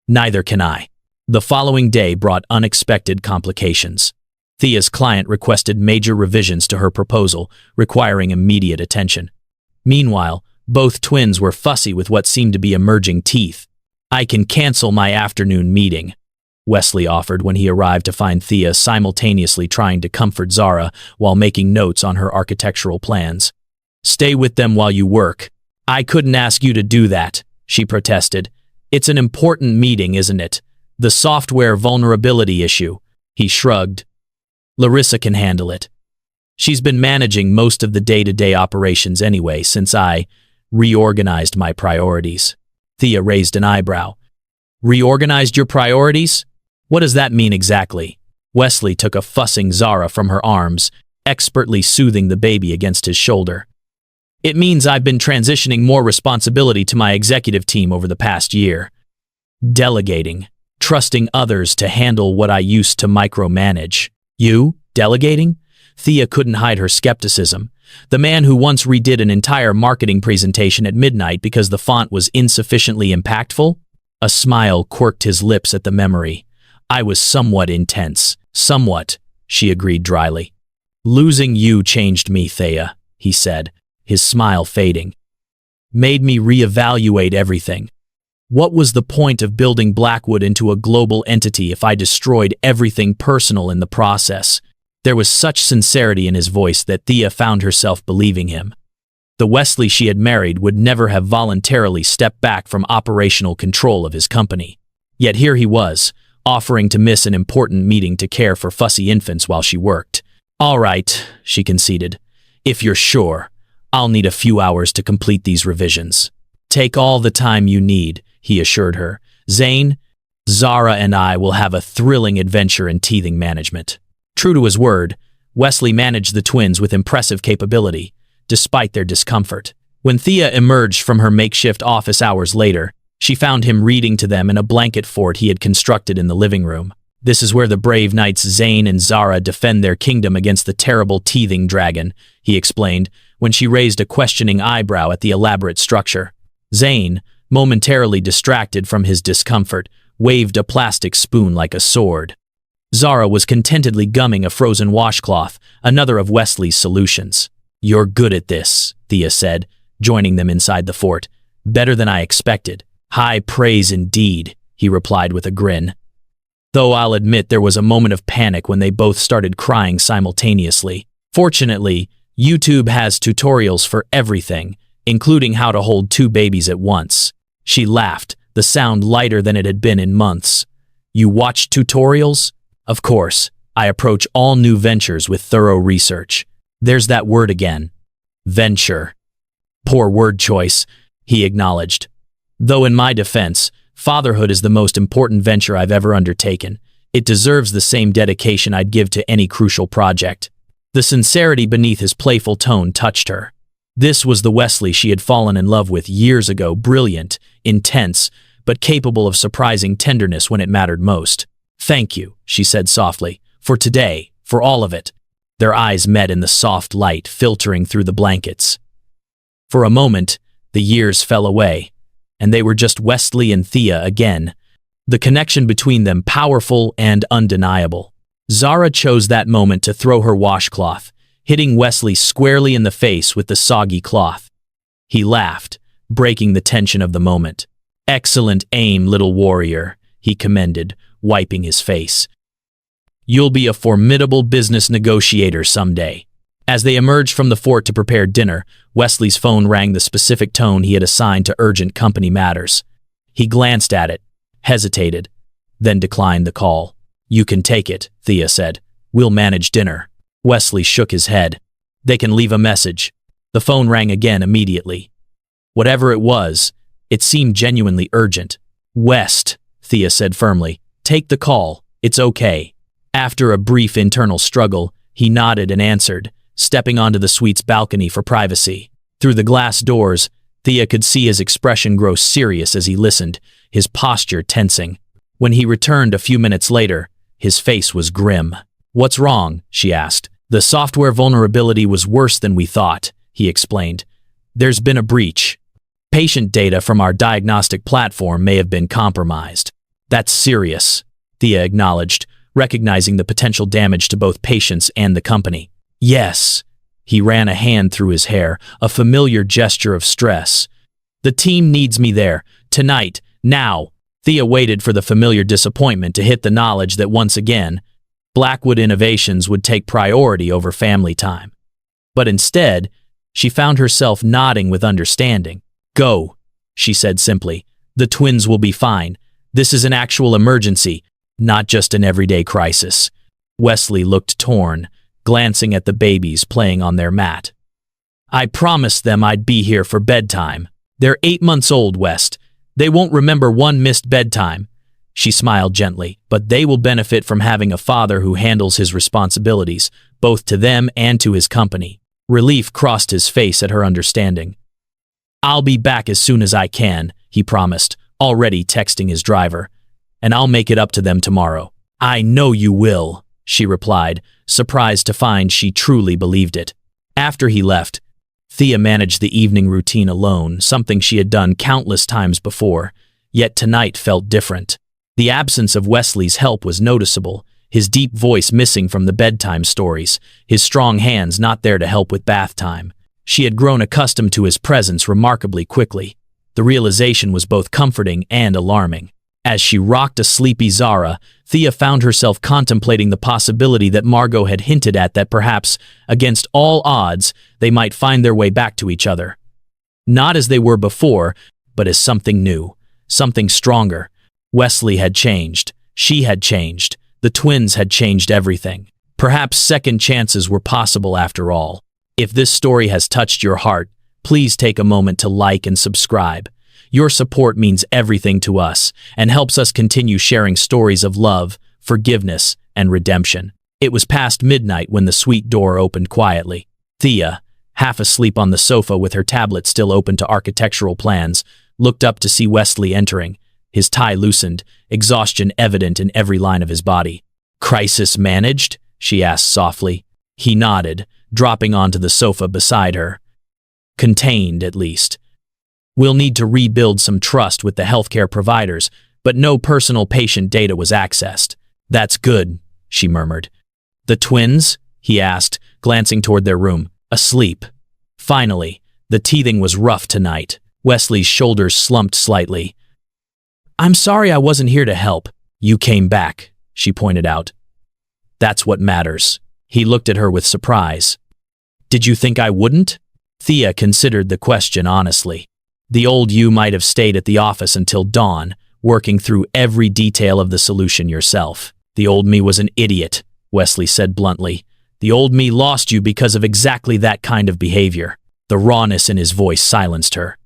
Neither can I. The following day brought unexpected complications. Thea's client requested major revisions to her proposal, requiring immediate attention. Meanwhile, both twins were fussy with what seemed to be emerging teeth. I can cancel my afternoon meeting, Wesley offered when he arrived to find Thea simultaneously trying to comfort Zara while making notes on her architectural plans. Stay with them while you work. I couldn't ask you to do that, she protested. It's an important meeting, isn't it? The software vulnerability issue. He shrugged. Larissa can handle it. She's been managing most of the day-to-day operations anyway since I reorganized my priorities. Thea raised an eyebrow. Reorganized your priorities? What does that mean exactly? Wesley took a fussing Zara from her arms, expertly soothing the baby against his shoulder. It means I've been transitioning more responsibility to my executive team over the past year. Delegating. Trusting others to handle what I used to micromanage. You? Delegating? Thea couldn't hide her skepticism. The man who once redid an entire marketing presentation at midnight because the font was insufficiently impactful? A smile quirked his lips at the memory. I was somewhat intense. Somewhat, she agreed dryly. Losing you changed me, Thea, he said, his smile fading. Made me reevaluate everything. What was the point of building Blackwood into a global entity if I destroyed everything personal in the process? There was such sincerity in his voice that Thea found herself believing him. The Wesley she had married would never have voluntarily stepped back from operational control of his company. Yet here he was, offering to miss an important meeting to care for fussy infants while she worked. All right, she conceded. If you're sure, I'll need a few hours to complete these revisions. Take all the time you need, he assured her. Zane, Zara and I will have a thrilling adventure in teething management. True to his word, Wesley managed the twins with impressive capability, despite their discomfort. When Thea emerged from her makeshift office hours later, she found him reading to them in a blanket fort he had constructed in the living room. This is where the brave knights Zane and Zara defend their kingdom against the terrible teething dragon, he explained, when she raised a questioning eyebrow at the elaborate structure. Zane, momentarily distracted from his discomfort, waved a plastic spoon like a sword. Zara was contentedly gumming a frozen washcloth, another of Wesley's solutions. You're good at this, Thea said, joining them inside the fort. Better than I expected. High praise indeed, he replied with a grin. Though I'll admit there was a moment of panic when they both started crying simultaneously. Fortunately, YouTube has tutorials for everything, including how to hold two babies at once. She laughed, the sound lighter than it had been in months. You watched tutorials? Of course, I approach all new ventures with thorough research. There's that word again. Venture. Poor word choice, he acknowledged. Though in my defense, fatherhood is the most important venture I've ever undertaken. It deserves the same dedication I'd give to any crucial project. The sincerity beneath his playful tone touched her. This was the Wesley she had fallen in love with years ago, brilliant, intense, but capable of surprising tenderness when it mattered most. Thank you, she said softly, for today, for all of it. Their eyes met in the soft light filtering through the blankets. For a moment, the years fell away, and they were just Wesley and Thea again, the connection between them powerful and undeniable. Zara chose that moment to throw her washcloth, hitting Wesley squarely in the face with the soggy cloth. He laughed, breaking the tension of the moment. Excellent aim, little warrior, he commended, wiping his face. You'll be a formidable business negotiator someday. As they emerged from the fort to prepare dinner, Wesley's phone rang the specific tone he had assigned to urgent company matters. He glanced at it, hesitated, then declined the call. You can take it, Thea said. We'll manage dinner. Wesley shook his head. They can leave a message. The phone rang again immediately. Whatever it was, it seemed genuinely urgent. West, Thea said firmly. Take the call. It's okay. After a brief internal struggle, He nodded and answered, stepping onto the suite's balcony for privacy. Through the glass doors, Thea could see his expression grow serious as he listened, his posture tensing. When he returned a few minutes later, his face was grim. "What's wrong?" she asked. "The software vulnerability was worse than we thought," he explained. "There's been a breach. Patient data from our diagnostic platform may have been compromised." "That's serious," Thea acknowledged, recognizing the potential damage to both patients and the company. "Yes." He ran a hand through his hair, a familiar gesture of stress. "The team needs me there. Tonight. Now." Thea waited for the familiar disappointment to hit the knowledge that once again, Blackwood Innovations would take priority over family time. But instead, she found herself nodding with understanding. "Go," she said simply. "The twins will be fine. This is an actual emergency, not just an everyday crisis." Wesley looked torn, glancing at the babies playing on their mat. "I promised them I'd be here for bedtime. They're 8 months old, West. They won't remember one missed bedtime." She smiled gently, "but they will benefit from having a father who handles his responsibilities, both to them and to his company." Relief crossed his face at her understanding. "I'll be back as soon as I can," he promised, already texting his driver. "And I'll make it up to them tomorrow." "I know you will," she replied, surprised to find she truly believed it. After he left, Thea managed the evening routine alone, something she had done countless times before, yet tonight felt different. The absence of Wesley's help was noticeable, his deep voice missing from the bedtime stories, his strong hands not there to help with bath time. She had grown accustomed to his presence remarkably quickly. The realization was both comforting and alarming. As she rocked a sleepy Zara, Thea found herself contemplating the possibility that Margot had hinted at, that perhaps, against all odds, they might find their way back to each other. Not as they were before, but as something new, something stronger. Wesley had changed. She had changed. The twins had changed everything. Perhaps second chances were possible after all. If this story has touched your heart, please take a moment to like and subscribe. Your support means everything to us and helps us continue sharing stories of love, forgiveness, and redemption. It was past midnight when the suite door opened quietly. Thea, half asleep on the sofa with her tablet still open to architectural plans, looked up to see Wesley entering, his tie loosened, exhaustion evident in every line of his body. "Crisis managed?" she asked softly. He nodded, dropping onto the sofa beside her. "Contained, at least. We'll need to rebuild some trust with the healthcare providers, but no personal patient data was accessed." "That's good," she murmured. "The twins?" he asked, glancing toward their room. "Asleep." Finally, the teething was rough tonight. Wesley's shoulders slumped slightly. "I'm sorry I wasn't here to help." "You came back," she pointed out. "That's what matters." He looked at her with surprise. "Did you think I wouldn't?" Thea considered the question honestly. "The old you might have stayed at the office until dawn, working through every detail of the solution yourself. The old me was an idiot," Wesley said bluntly. "The old me lost you because of exactly that kind of behavior." The rawness in his voice silenced her.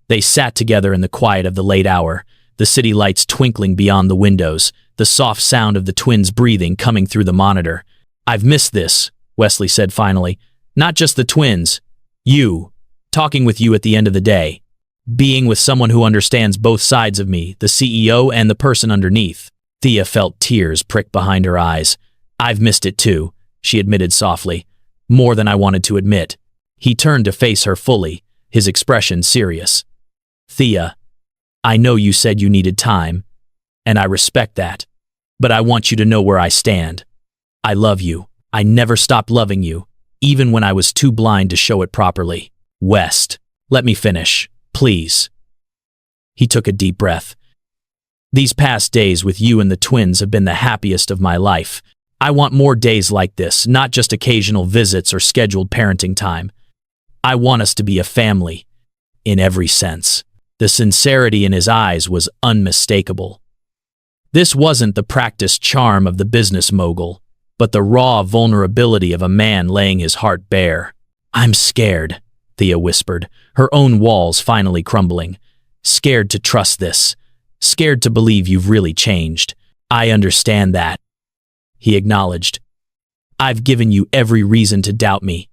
They sat together in the quiet of the late hour, the city lights twinkling beyond the windows, the soft sound of the twins' breathing coming through the monitor. "I've missed this," Wesley said finally. "Not just the twins. You. Talking with you at the end of the day. Being with someone who understands both sides of me, the CEO and the person underneath." Thea felt tears prick behind her eyes. "I've missed it too," she admitted softly. "More than I wanted to admit." He turned to face her fully, his expression serious. "Thea, I know you said you needed time, and I respect that. But I want you to know where I stand. I love you. I never stopped loving you, even when I was too blind to show it properly. West, let me finish, please." He took a deep breath. "These past days with you and the twins have been the happiest of my life. I want more days like this, not just occasional visits or scheduled parenting time. I want us to be a family, in every sense." The sincerity in his eyes was unmistakable. This wasn't the practiced charm of the business mogul, but the raw vulnerability of a man laying his heart bare. "I'm scared," Thea whispered, her own walls finally crumbling. "Scared to trust this. Scared to believe you've really changed." "I understand that," he acknowledged. I've given you every reason to doubt me.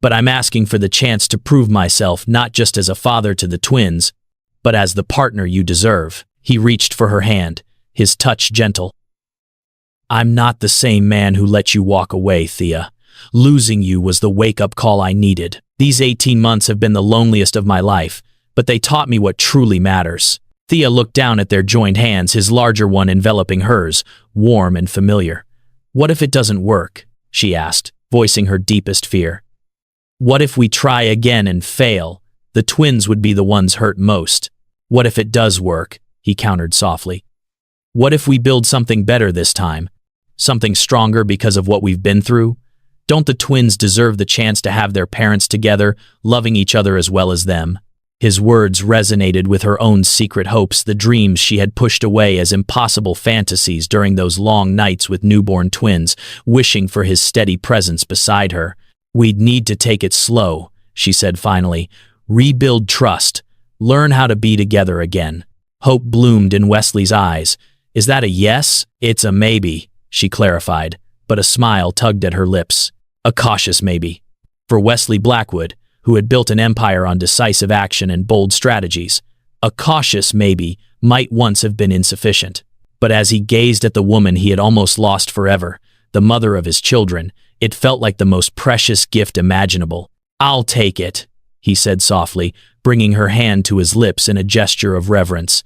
But I'm asking for the chance to prove myself not just as a father to the twins, but as the partner you deserve." He reached for her hand, his touch gentle. "I'm not the same man who let you walk away, Thea. Losing you was the wake-up call I needed. These 18 months have been the loneliest of my life, but they taught me what truly matters." Thea looked down at their joined hands, his larger one enveloping hers, warm and familiar. "What if it doesn't work?" she asked, voicing her deepest fear. "What if we try again and fail? The twins would be the ones hurt most." "What if it does work?" he countered softly. "What if we build something better this time? Something stronger because of what we've been through? Don't the twins deserve the chance to have their parents together, loving each other as well as them?" His words resonated with her own secret hopes, the dreams she had pushed away as impossible fantasies during those long nights with newborn twins, wishing for his steady presence beside her. "We'd need to take it slow," she said finally. "Rebuild trust. Learn how to be together again." Hope bloomed in Wesley's eyes. "Is that a yes?" "It's a maybe," she clarified, but a smile tugged at her lips. A cautious maybe. For Wesley Blackwood, who had built an empire on decisive action and bold strategies, a cautious maybe might once have been insufficient. But as he gazed at the woman he had almost lost forever, the mother of his children, it felt like the most precious gift imaginable. "I'll take it," he said softly, bringing her hand to his lips in a gesture of reverence.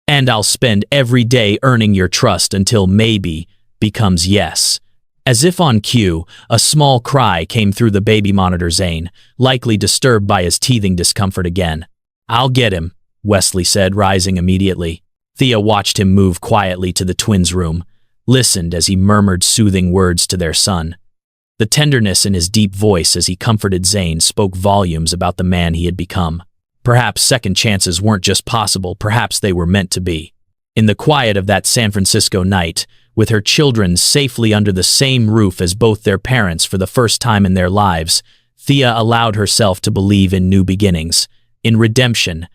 "And I'll spend every day earning your trust until maybe becomes yes." As if on cue, a small cry came through the baby monitor Zane, likely disturbed by his teething discomfort again. "I'll get him," Wesley said, rising immediately. Thea watched him move quietly to the twins' room, listened as he murmured soothing words to their son. The tenderness in his deep voice as he comforted Zane spoke volumes about the man he had become. Perhaps second chances weren't just possible, perhaps they were meant to be. In the quiet of that San Francisco night, with her children safely under the same roof as both their parents for the first time in their lives, Thea allowed herself to believe in new beginnings, in redemption,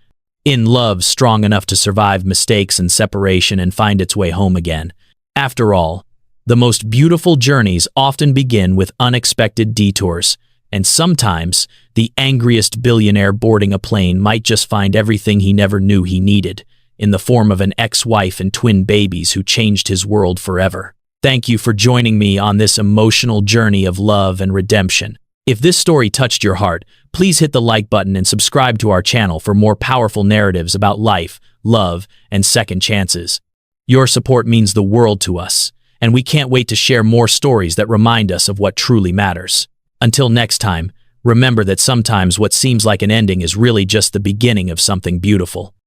in love strong enough to survive mistakes and separation and find its way home again. After all, the most beautiful journeys often begin with unexpected detours, and sometimes the angriest billionaire boarding a plane might just find everything he never knew he needed, in the form of an ex-wife and twin babies who changed his world forever. Thank you for joining me on this emotional journey of love and redemption. If this story touched your heart, please hit the like button and subscribe to our channel for more powerful narratives about life, love, and second chances. Your support means the world to us, and we can't wait to share more stories that remind us of what truly matters. Until next time, remember that sometimes what seems like an ending is really just the beginning of something beautiful.